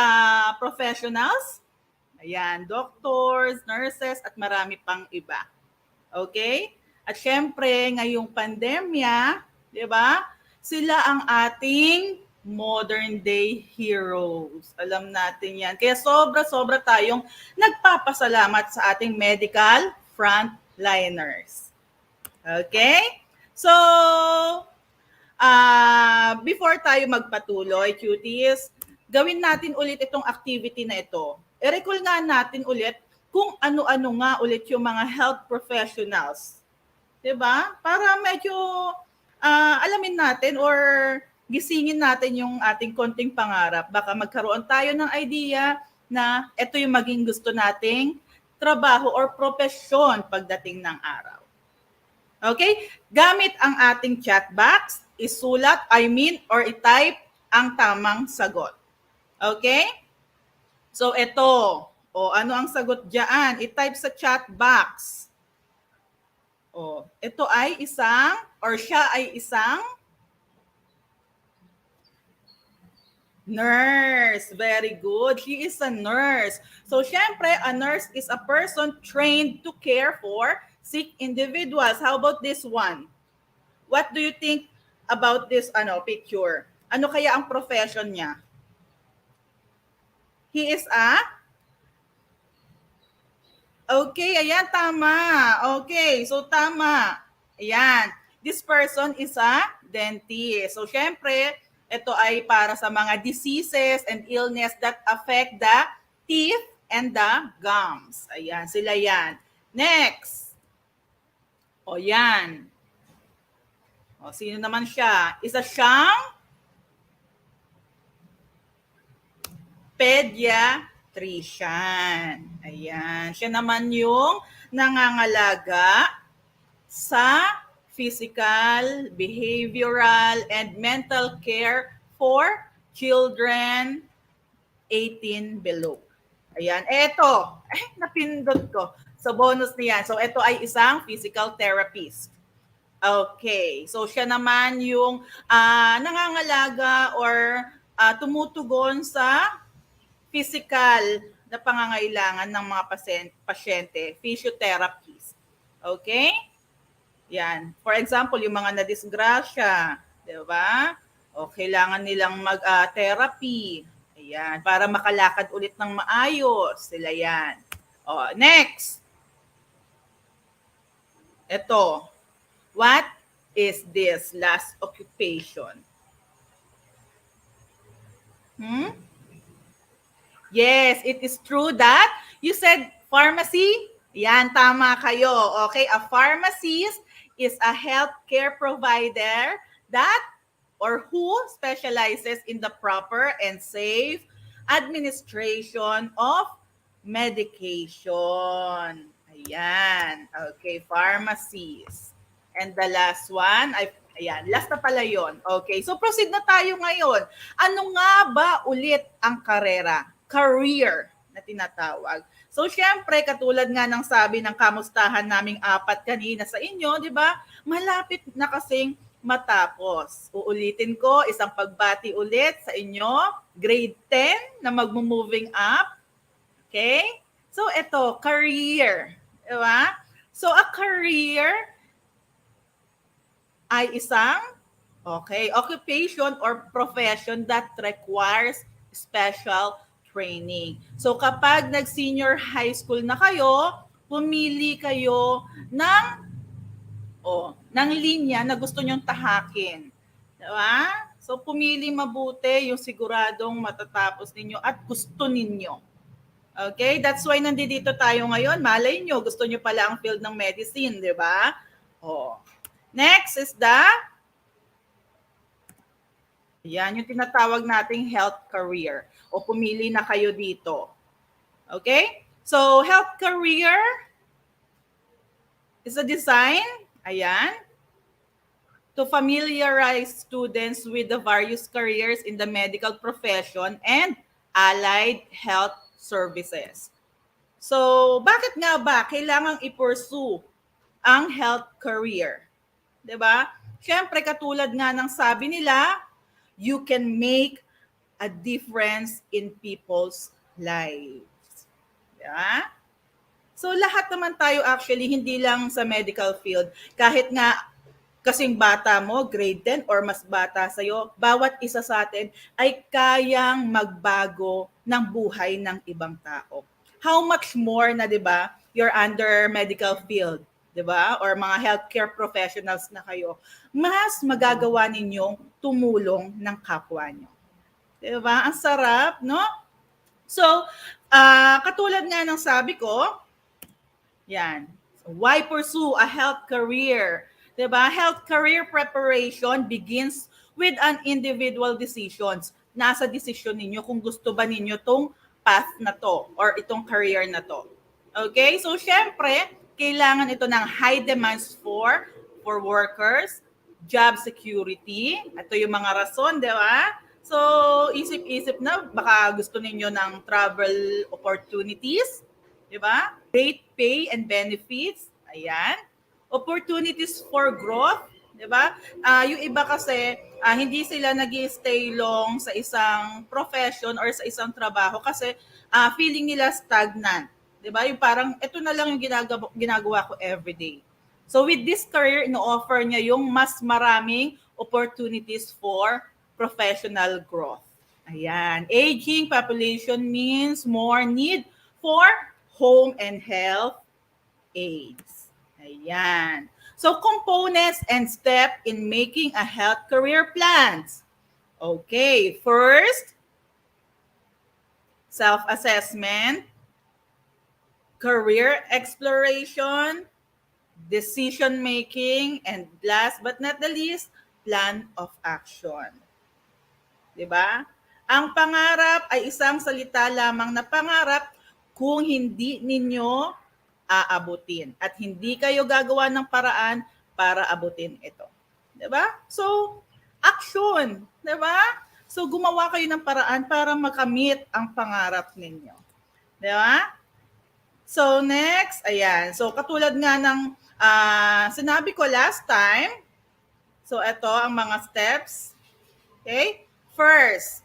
professionals. Ayan, doctors, nurses, at marami pang iba. Okay? At syempre, ngayong pandemya, di ba? Sila ang ating modern day heroes. Alam natin yan. Kaya sobra-sobra tayong nagpapasalamat sa ating medical frontliners. Okay? So, before tayo magpatuloy, cuties, gawin natin ulit itong activity na ito. I-recall nga natin ulit kung ano-ano nga ulit yung mga health professionals. Diba? Para medyo alamin natin or gisingin natin yung ating konting pangarap. Baka magkaroon tayo ng idea na ito yung maging gusto nating trabaho or profesyon pagdating ng araw. Okay? Gamit ang ating chat box, isulat, or i-type ang tamang sagot. Okay? So, ito. Ano ang sagot dyan? I-type sa chat box. Ito ay siya ay isang nurse. Very good. She is a nurse. So, syempre, a nurse is a person trained to care for sick individuals. How about this one? What do you think about this picture? Ano kaya ang profession niya? He is Okay, ayan, tama. Okay, so tama. Ayan. This person is a dentist. So, syempre, ito ay para sa mga diseases and illness that affect the teeth and the gums. Ayan, sila yan. Next. Yan. Sino naman siya? Isa siyang pediatrician. Ayan. Siya naman yung nangangalaga sa physical, behavioral, and mental care for children 18 below. Ayan. Eto. Napindot ko. So, bonus niyan. So, ito ay isang physical therapist. Okay. So siya naman yung nangangalaga or tumutugon sa physical na pangangailangan ng mga pasyente, physiotherapist. Okay? Yan. For example, yung mga nadisgrasya, di ba? O kailangan nilang mag-therapy. Ayan, para makalakad ulit ng maayos. Sila yan. O, next. Ito. What is this last occupation? Yes, it is true that you said pharmacy. Yan, tama kayo. Okay, a pharmacist is a healthcare provider that or who specializes in the proper and safe administration of medication. Ayan. Okay, pharmacies. And the last one, ayan, last na pala yun. Okay, so proceed na tayo ngayon. Ano nga ba ulit ang karera? Career na tinatawag. So, syempre, katulad nga ng sabi ng kamustahan naming apat kanina sa inyo, di ba? Malapit na kasing matapos. Uulitin ko, isang pagbati ulit sa inyo, grade 10 na magmo-moving up. Okay? So, ito, career. Di ba? So, a career ay isang occupation or profession that requires special training. So kapag nag-senior high school na kayo, pumili kayo ng linya na gusto nyong tahakin. Diba? So pumili mabuti yung siguradong matatapos ninyo at gusto ninyo. Okay? That's why nandito tayo ngayon. Malay nyo, gusto nyo pala ang field ng medicine, di ba? Next is yan, yung tinatawag nating health career. O pumili na kayo dito. Okay? So, health career is a design, ayan, to familiarize students with the various careers in the medical profession and allied health services. So, bakit nga ba kailangang i-pursue ang health career? 'Di ba? Siyempre, katulad nga ng sabi nila, you can make a difference in people's lives. Diba? So lahat naman tayo actually, hindi lang sa medical field. Kahit nga kasing bata mo, grade 10 or mas bata sa'yo, bawat isa sa atin ay kayang magbago ng buhay ng ibang tao. How much more na, di ba, you're under medical field, di ba? Or mga healthcare professionals na kayo, mas magagawa ninyong tumulong ng kapwa nyo. Diba? Ang sarap, no? So, katulad nga ng sabi ko, yan. So, why pursue a health career? Diba? Health career preparation begins with an individual decisions. Nasa decision ninyo kung gusto ba ninyo tong path na to or itong career na to. Okay? So, syempre, kailangan ito ng high demands for workers, job security. Ito yung mga rason, di ba? So, isip-isip na, baka gusto ninyo ng travel opportunities, di ba? Great pay and benefits, ayan. Opportunities for growth, di ba? Yung iba kasi, hindi sila nag-stay long sa isang profession or sa isang trabaho kasi feeling nila stagnant. Di ba? Yung parang, ito na lang yung ginagawa ko everyday. So with this career, ino-offer niya yung mas maraming opportunities for professional growth. Ayan. Aging population means more need for home and health aids. Ayan. So components and step in making a health career plans. Okay. First, self-assessment, career exploration, decision-making, and last but not the least, plan of action. Diba? Ang pangarap ay isang salita lamang na pangarap kung hindi ninyo aabutin at hindi kayo gagawa ng paraan para abutin ito. Diba? So, action. Diba? So, gumawa kayo ng paraan para makamit ang pangarap ninyo. Diba? So next, ayan. So katulad nga ng sinabi ko last time, so ito ang mga steps. Okay? First,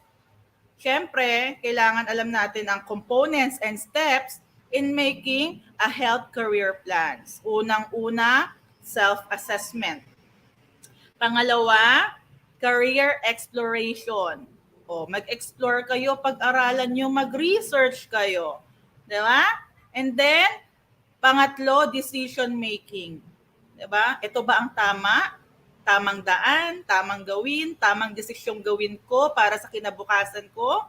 syempre, kailangan alam natin ang components and steps in making a health career plans. Unang-una, self-assessment. Pangalawa, career exploration. O, mag-explore kayo, pag-aralan nyo, mag-research kayo. Di ba? And then, pangatlo, decision making. Di ba? Ito ba ang tama? Tamang daan, tamang gawin, tamang desisyong gawin ko para sa kinabukasan ko.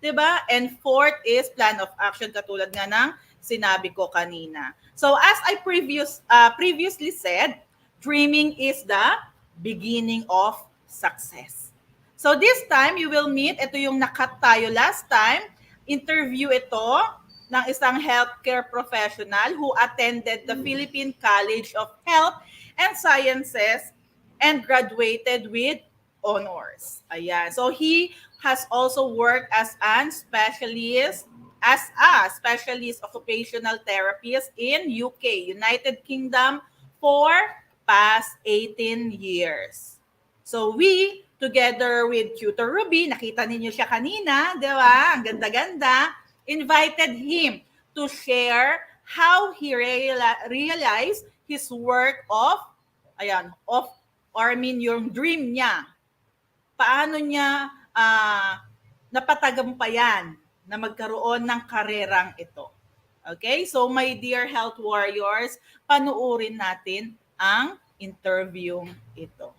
Di ba? And fourth is plan of action, katulad nga ng sinabi ko kanina. So as I previously said, dreaming is the beginning of success. So this time, you will meet, ito yung nakat tayo last time, interview ito ng isang healthcare professional who attended the Philippine College of Health and Sciences and graduated with honors. Ayan. So he has also worked as a specialist occupational therapist in UK, United Kingdom, for past 18 years. So we, together with Tutor Ruby, nakita ninyo siya kanina, di ba? Ang ganda-ganda, invited him to share how he realized his work yung dream niya. Paano niya napatagumpayan na magkaroon ng karerang ito. Okay? So my dear health warriors, panuorin natin ang interview ito.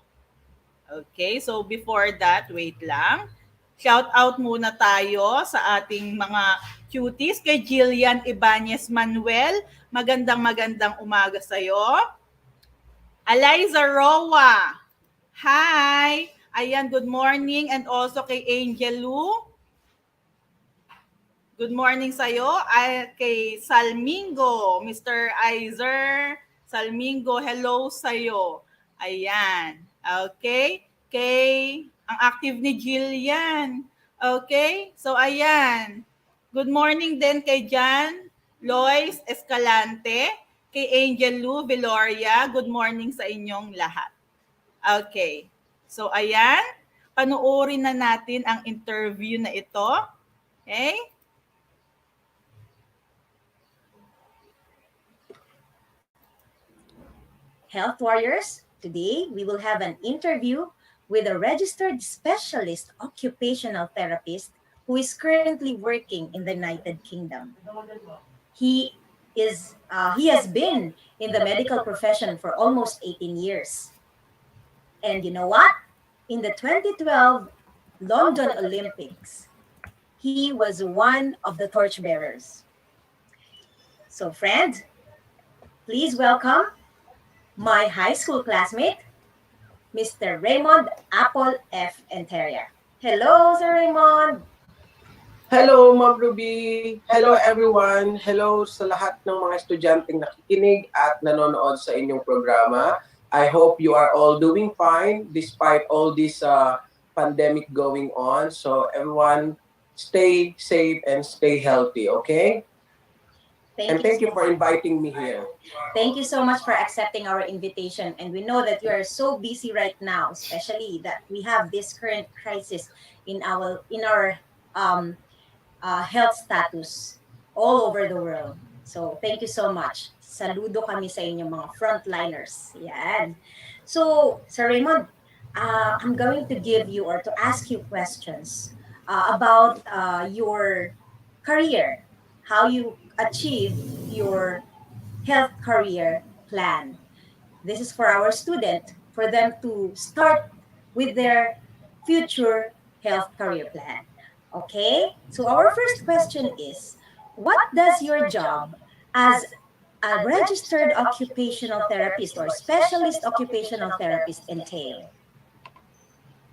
Okay? So before that, wait lang. Shout out muna tayo sa ating mga cuties. Kay Jillian Ibanez Manuel, magandang umaga sa'yo. Eliza Roa, hi! Ayan, good morning. And also kay Angel Lu, good morning sa'yo. Kay Salmingo, Mr. Izer Salmingo, hello sa'yo. Ayan, okay. Kay ang active ni Jillian. Okay, so ayan. Good morning din kay Jan Lois Escalante, kay Angel Lu Veloria. Good morning sa inyong lahat. Okay, so ayan. Panuorin na natin ang interview na ito. Okay? Health warriors, today we will have an interview with a registered specialist occupational therapist who is currently working in the United Kingdom. He has been in the medical profession for almost 18 years. And you know what? In the 2012 London Olympics, he was one of the torchbearers. So friends, please welcome my high school classmate, Mr. Raymond Apple F. Enteria. Hello, Sir Raymond. Hello, Ma'am Ruby. Hello, everyone. Hello sa lahat ng mga estudyanteng nakikinig at nanonood sa inyong programa. I hope you are all doing fine despite all this pandemic going on. So everyone, stay safe and stay healthy, okay? Thank you for inviting me here. Thank you so much for accepting our invitation. And we know that you are so busy right now, especially that we have this current crisis in our health status all over the world. So thank you so much. Saludo kami sa inyong mga frontliners. Yan. So, Sir Raymond, I'm going to give you or to ask you questions about your career, how you achieve your health career plan. This is for our student, for them to start with their future health career plan. Okay? So our first question is, what does your job as a registered occupational therapist or specialist occupational therapist entail?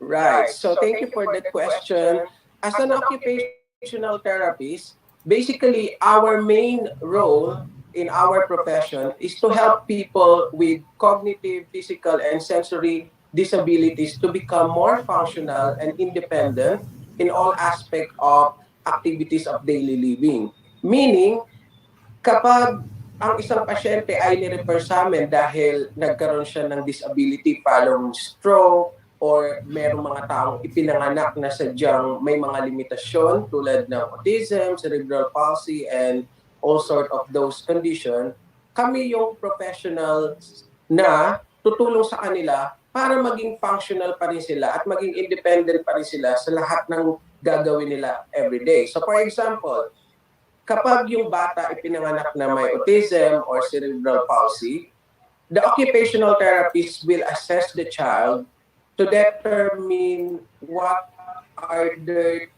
Right. So thank you for that question. As an occupational therapist, basically our main role in our profession is to help people with cognitive, physical, and sensory disabilities to become more functional and independent in all aspects of activities of daily living. Meaning, kapag ang isang pasyente ay nirefer sa amin dahil nagkaroon siya ng disability following stroke or merong mga taong ipinanganak na sadyang may mga limitasyon tulad ng autism, cerebral palsy, and all sort of those condition, kami yung professionals na tutulong sa kanila para maging functional pa rin sila at maging independent pa rin sila sa lahat ng gagawin nila everyday. So for example, kapag yung bata ipinanganak na may autism or cerebral palsy, the occupational therapist will assess the child to determine what are the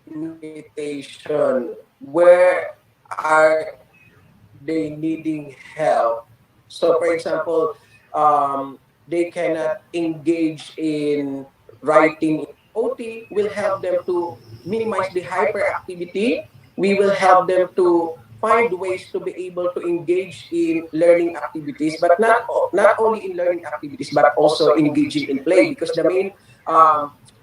limitations, where are they needing help. So for example, they cannot engage in writing. OT will help them to minimize the hyperactivity. We will help them to find ways to be able to engage in learning activities, but not only in learning activities, but also engaging in play, because the main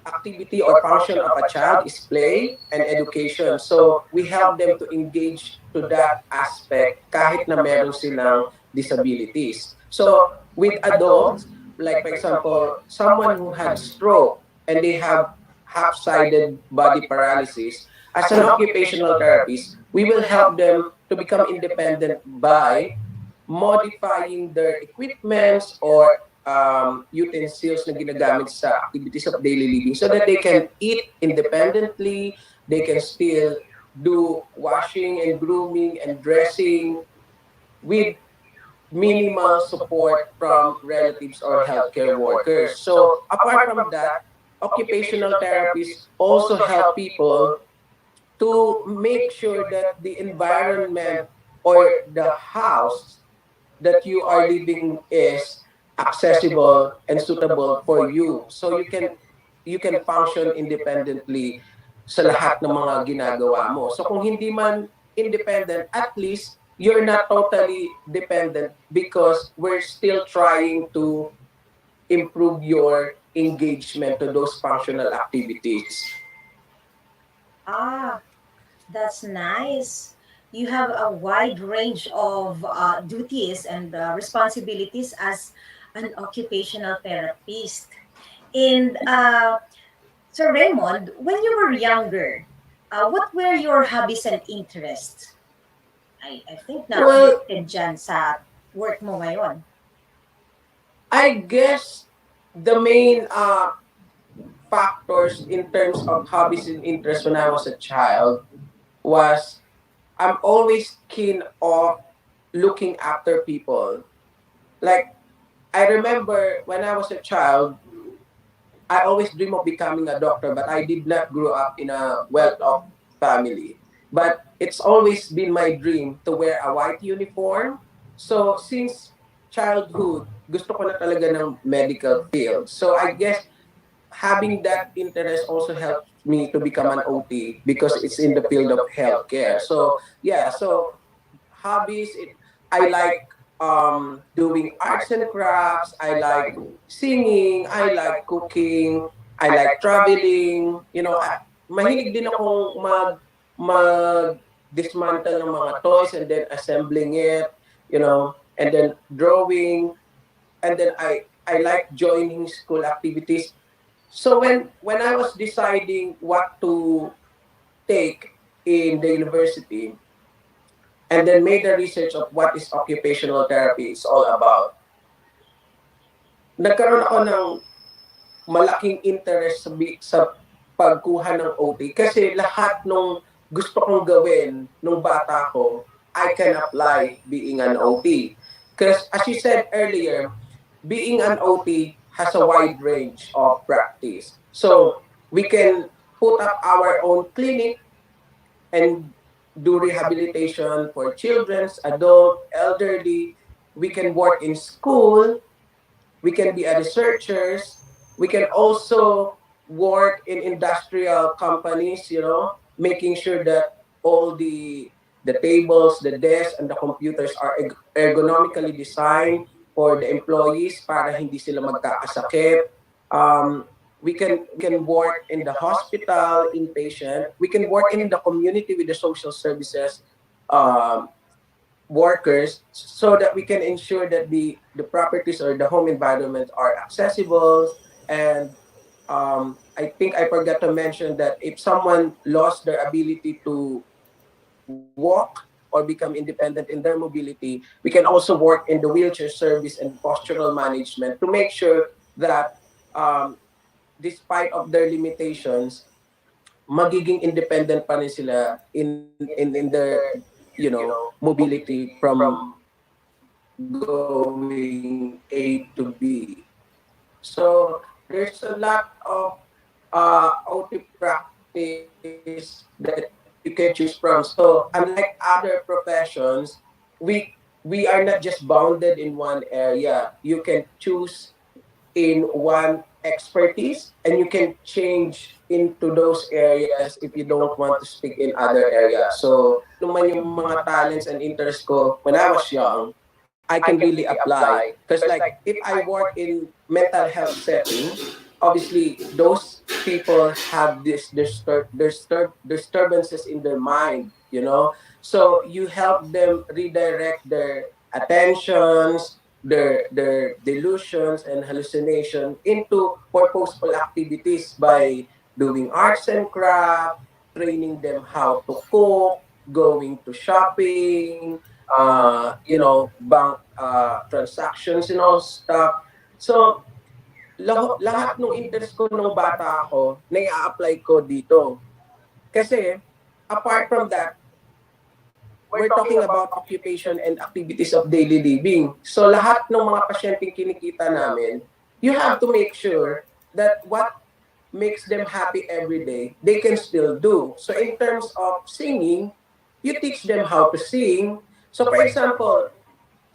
activity or function of a child is play and education. So we help them to engage to that aspect kahit na meron silang disabilities. So with adults, like for example, someone who had stroke and they have half-sided body paralysis, as an occupational therapist, we will help them to become independent by modifying their equipments or utensils na ginagamit sa activities of daily living so that they can eat independently, they can still do washing and grooming and dressing with minimal support from relatives or healthcare workers. So apart from that, occupational therapists also help people to make sure that the environment or the house that you are living is accessible and suitable for you. So you can function independently sa lahat ng mga ginagawa mo. So kung hindi man independent, at least you're not totally dependent because we're still trying to improve your engagement to those functional activities. Ah, that's nice. You have a wide range of duties and responsibilities as an occupational therapist. And Sir Raymond, when you were younger, what were your hobbies and interests? I think na Well, connected dyan sa work mo ngayon. I guess the main factors in terms of hobbies and interests when I was a child was I'm always keen of looking after people. Like, I remember when I was a child, I always dream of becoming a doctor, but I did not grow up in a well-off family. But it's always been my dream to wear a white uniform. So since childhood, gusto ko na talaga ng medical field. So I guess having that interest also helped me to become an OT because it's in the field of healthcare. So yeah, so hobbies, I like doing arts and crafts, I like singing, I like cooking, I like traveling. You know, mahilig din akong dismantle ng mga toys and then assembling it, you know, and then drawing, and then I like joining school activities. So when I was deciding what to take in the university, and then made the research of what is occupational therapy is all about, nagkaroon ako ng malaking interest sa pagkuha ng OT kasi lahat nung gusto kong gawin nung bata ko, I can apply being an OT. Because as you said earlier, being an OT has a wide range of practice. So we can put up our own clinic and do rehabilitation for children, adult, elderly. We can work in school. We can be a researchers. We can also work in industrial companies, you know, making sure that all the tables, the desks, and the computers are ergonomically designed for the employees para hindi sila magkakasakit. We can work in the hospital, inpatient. We can work in the community with the social services workers so that we can ensure that the properties or the home environment are accessible. And I think I forgot to mention that if someone lost their ability to walk or become independent in their mobility, we can also work in the wheelchair service and postural management to make sure that um, despite of their limitations, magiging independent pa rin sila in their, mobility from going A to B. So there's a lot of OT practice that you can choose from. So unlike other professions, we are not just bounded in one area. You can choose in one expertise and you can change into those areas if you don't want to stick in other areas. So naman yung mga talents and interests ko when I was young, I can really apply. Because like if I work in mental health setting, obviously those people have this disturbances in their mind, So you help them redirect their attentions, their delusions and hallucination into purposeful activities by doing arts and craft, training them how to cook, going to shopping, bank transactions and all stuff. So lahat ng interest ko nung bata ako, na-apply ko dito. Kasi apart from that, we're talking about occupation and activities of daily living. So lahat ng mga pasyenteng kinikita namin, you have to make sure that what makes them happy every day, they can still do. So in terms of singing, you teach them how to sing. So for example,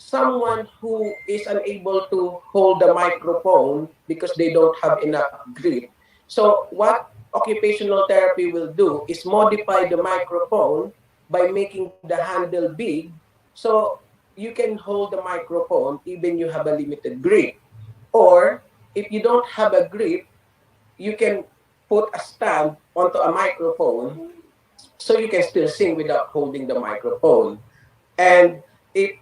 someone who is unable to hold the microphone because they don't have enough grip. So what occupational therapy will do is modify the microphone by making the handle big, so you can hold the microphone even you have a limited grip. Or if you don't have a grip, you can put a stand onto a microphone so you can still sing without holding the microphone. And if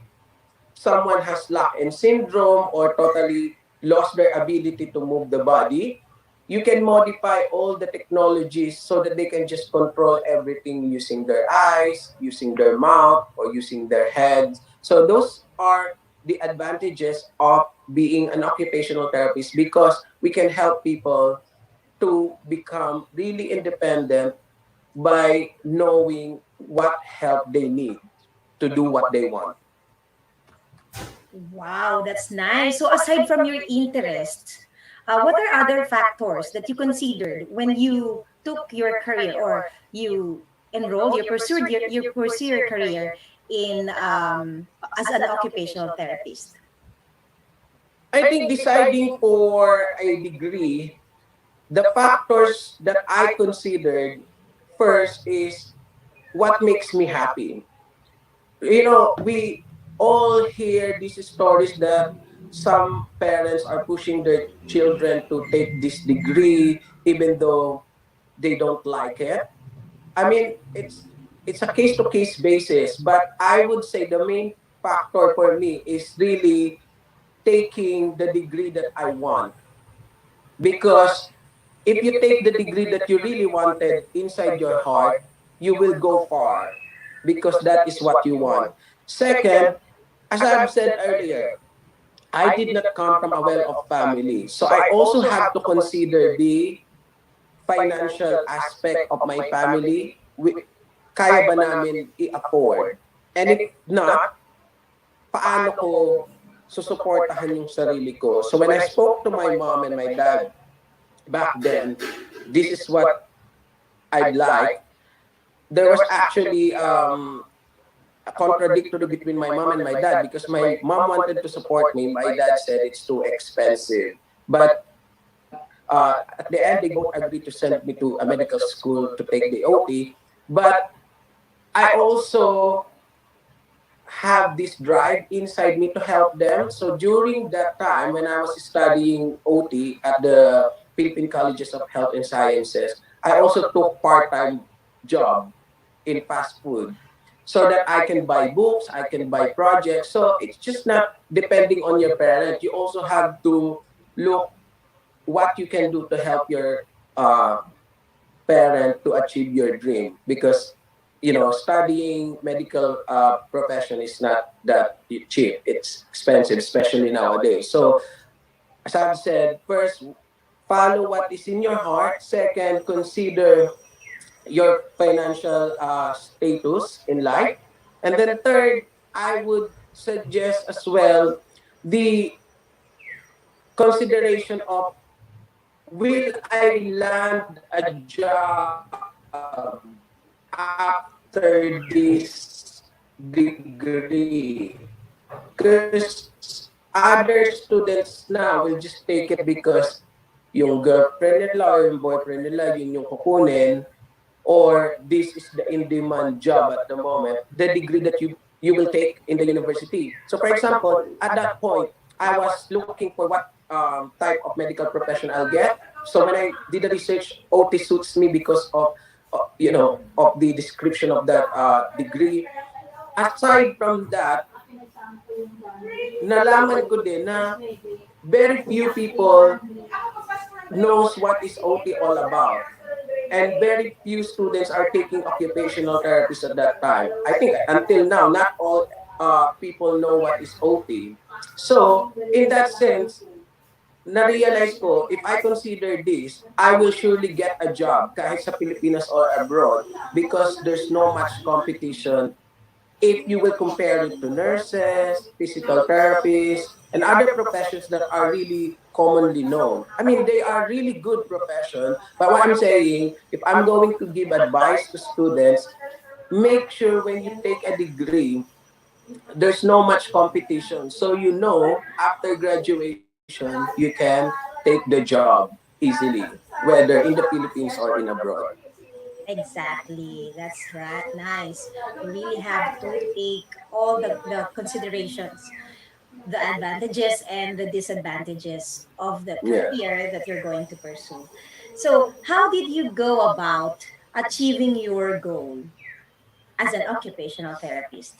someone has lock-in syndrome or totally lost their ability to move the body, you can modify all the technologies so that they can just control everything using their eyes, using their mouth, or using their heads. So those are the advantages of being an occupational therapist, because we can help people to become really independent by knowing what help they need to do what they want. Wow, that's nice. So aside from your interest, what are other factors that you considered when you took your career, or you enrolled, you pursued you pursue your career in as an occupational therapist? I think deciding for a degree, the factors that I considered first is what makes me happy. We all hear these stories that some parents are pushing their children to take this degree even though they don't like it. I mean, it's a case to case basis, but I would say the main factor for me is really taking the degree that I want. Because if you take the degree that you really wanted inside your heart, you will go far because that is what you want. Second, as I've said earlier, I did not come from a well-off family. So I also have to consider the financial aspect of my family. Kaya ba namin i-afford? And if not, paano ko susuportahan yung sarili ko? So when I spoke to my mom and my dad back then, this is what I'd like. There was actually a contradictory between my mom and my dad, because my mom wanted to support me. My dad said it's too expensive. But at the end, they both agreed to send me to a medical school to take the OT. But I also have this drive inside me to help them. So during that time, when I was studying OT at the Philippine Colleges of Health and Sciences, I also took part-time job in fast food. so that I can buy books, I can buy projects. So it's just not depending on your parent. You also have to look what you can do to help your parent to achieve your dream, because studying medical profession is not that cheap. It's expensive, especially nowadays. So as I've said, first, follow what is in your heart. Second, consider your financial status in life. And then third, I would suggest as well the consideration of, will I land a job after this degree? Because other students now will just take it because yung girlfriend nila or yung boyfriend nila, yun yung kukunin, or this is the in-demand job at the moment, the degree that you will take in the university. So for example, at that point, I was looking for what type of medical profession I'll get. So when I did the research, OT suits me because of of the description of that degree. Aside from that, nalaman ko din na very few people knows what is OT all about. And very few students are taking occupational therapies at that time. I think until now, not all people know what is OT. So, in that sense, na-realize ko, if I consider this, I will surely get a job kahit sa Pilipinas or abroad, because there's no much competition if you will compare it to nurses, physical therapists, and other professions that are really commonly known. I mean, they are really good professions, but what I'm saying, if I'm going to give advice to students, make sure when you take a degree, there's no much competition. So after graduation, you can take the job easily, whether in the Philippines or in abroad. Exactly. That's right. Nice. You really have to take all the considerations, the advantages and the disadvantages of the Yeah. career that you're going to pursue. So, how did you go about achieving your goal as an occupational therapist?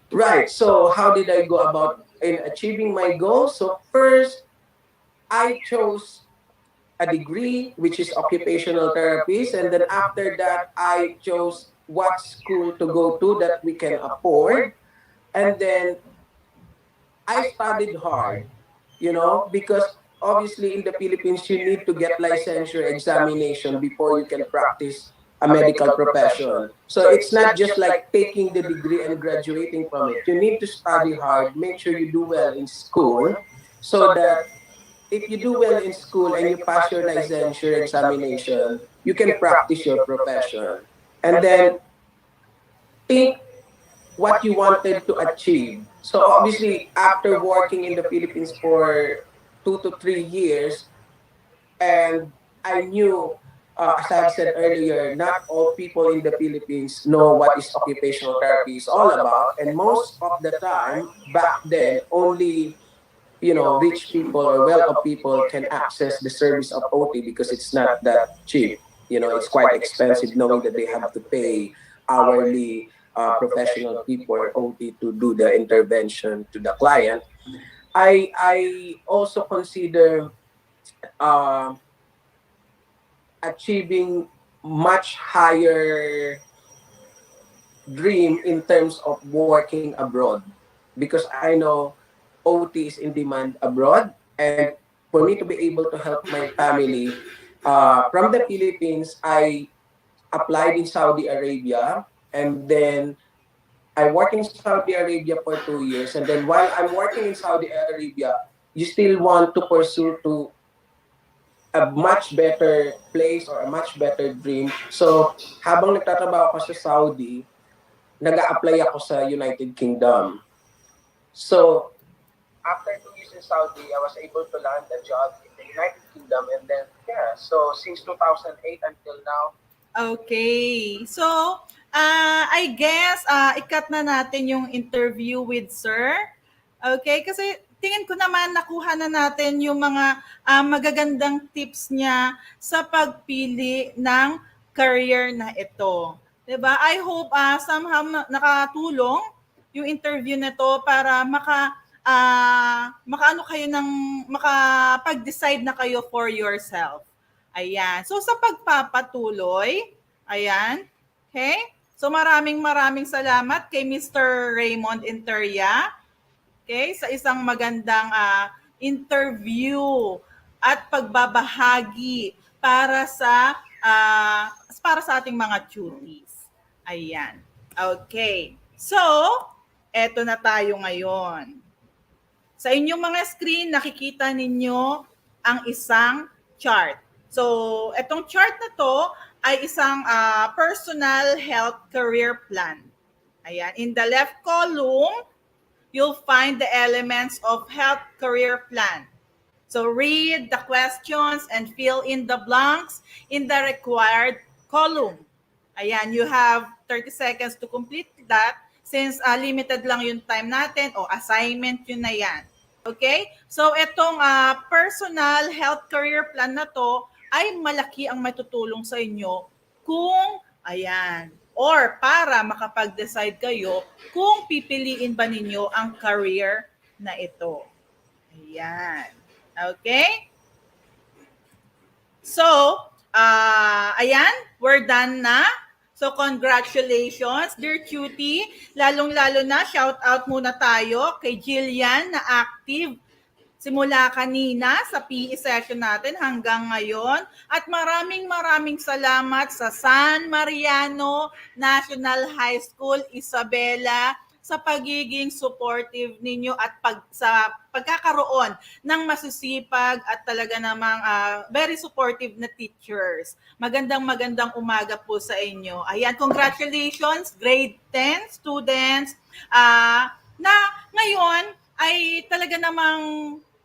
Right. So how did I go about in achieving my goal? So first, I chose a degree, which is occupational therapist. And then after that, I chose what school to go to that we can afford. And then I studied hard, because obviously in the Philippines, you need to get licensure examination before you can practice a medical profession. So it's not just like taking the degree and graduating from it. You need to study hard, make sure you do well in school, so that if you do well in school and you pass your licensure examination, you can practice your profession. And then think what you wanted to achieve. So obviously, after working in the Philippines for 2 to 3 years, and I knew, as I've said earlier, not all people in the Philippines know what is occupational therapy is all about. And most of the time, back then, only rich people or well-off people can access the service of OT because it's not that cheap. It's quite expensive, knowing that they have to pay hourly professional people or OT to do the intervention to the client. I also consider uh, achieving much higher dream in terms of working abroad, because I know OT is in demand abroad, and for me to be able to help my family from the Philippines, I applied in Saudi Arabia, and then I worked in Saudi Arabia for 2 years, and then while I'm working in Saudi Arabia, you still want to pursue to a much better place or a much better dream. So habang nagtatrabaho ako sa Saudi, nag-a-apply ako sa United Kingdom. So after 2 years in Saudi, I was able to land a job in the United Kingdom, and then so since 2008 until now. Okay. So, I guess, ikat na natin yung interview with Sir. Okay? Kasi tingin ko naman nakuha na natin yung mga magagandang tips niya sa pagpili ng career na ito. 'Diba? I hope somehow nakatulong yung interview na to para makaano kayo ng makapag-decide na kayo for yourself. Ayan. So sa pagpapatuloy, ayan. Okay? So maraming salamat kay Mr. Raymond Interia. Okay? Sa isang magandang interview at pagbabahagi para sa ating mga cuties. Ayan. Okay. So, eto na tayo ngayon. Sa inyong mga screen, nakikita ninyo ang isang chart. So, etong chart na to ay isang personal health career plan. Ayan. In the left column, you'll find the elements of health career plan. So, read the questions and fill in the blanks in the required column. Ayan, you have 30 seconds to complete that since limited lang yung time natin o assignment yun na yan. Okay? So, itong personal health career plan na to ay malaki ang matutulong sa inyo kung, ayan, or para makapag-decide kayo kung pipiliin ba ninyo ang career na ito. Ayan. Okay? So, ayan, we're done na. So, congratulations, dear cutie. Lalong-lalo na, shout out muna tayo kay Jillian na active simula kanina sa PE session natin hanggang ngayon. At maraming salamat sa San Mariano National High School, Isabela, sa pagiging supportive ninyo at sa pagkakaroon ng masisipag at talaga namang very supportive na teachers. Magandang umaga po sa inyo. Ayan, congratulations, grade 10 students na ngayon ay talaga namang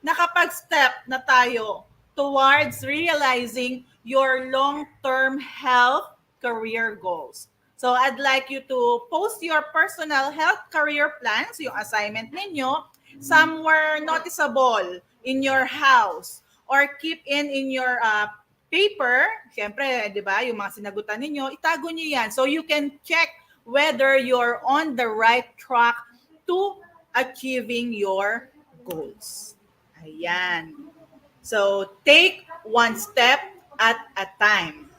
nakapag-step na tayo towards realizing your long-term health career goals. So I'd like you to post your personal health career plans, yung assignment ninyo, somewhere noticeable in your house or keep in your paper. Siyempre, di ba, yung mga sinagutan ninyo, itago nyo yan so you can check whether you're on the right track to achieving your goals. Ayan. So take one step at a time.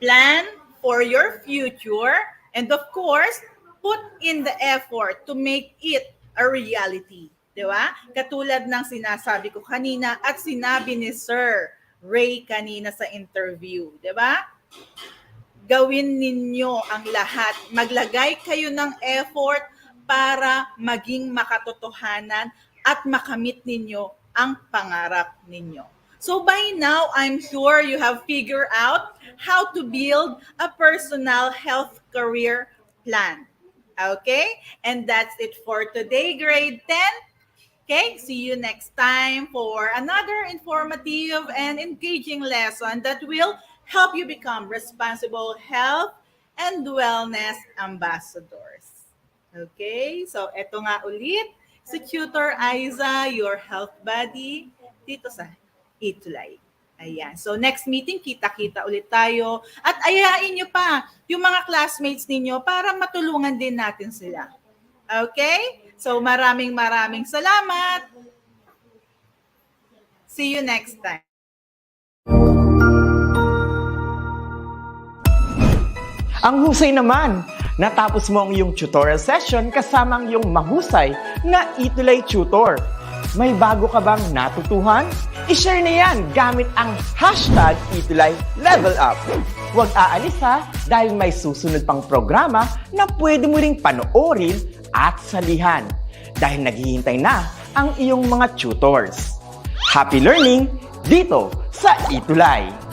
Plan for your future, and of course, put in the effort to make it a reality. Di ba? Katulad ng sinasabi ko kanina at sinabi ni Sir Ray kanina sa interview. Di ba? Gawin ninyo ang lahat. Maglagay kayo ng effort para maging makatotohanan at makamit ninyo ang pangarap ninyo. So by now, I'm sure you have figured out how to build a personal health career plan. Okay? And that's it for today, grade 10. Okay? See you next time for another informative and engaging lesson that will help you become responsible health and wellness ambassadors. Okay? So eto nga ulit, si Tutor Aiza, your health buddy, dito sa ETUlay. Ayan. So next meeting, kita-kita ulit tayo. At ayain nyo pa yung mga classmates ninyo para matulungan din natin sila. Okay? So maraming salamat. See you next time. Ang husay naman! Natapos mo ang iyong tutorial session kasama ang iyong mahusay na ETUlay tutor. May bago ka bang natutuhan? I-share na yan gamit ang hashtag #ETUlayLevelUp. Huwag aalis ha dahil may susunod pang programa na pwede mo ring panoorin at salihan dahil naghihintay na ang iyong mga tutors. Happy learning dito sa ETUlay!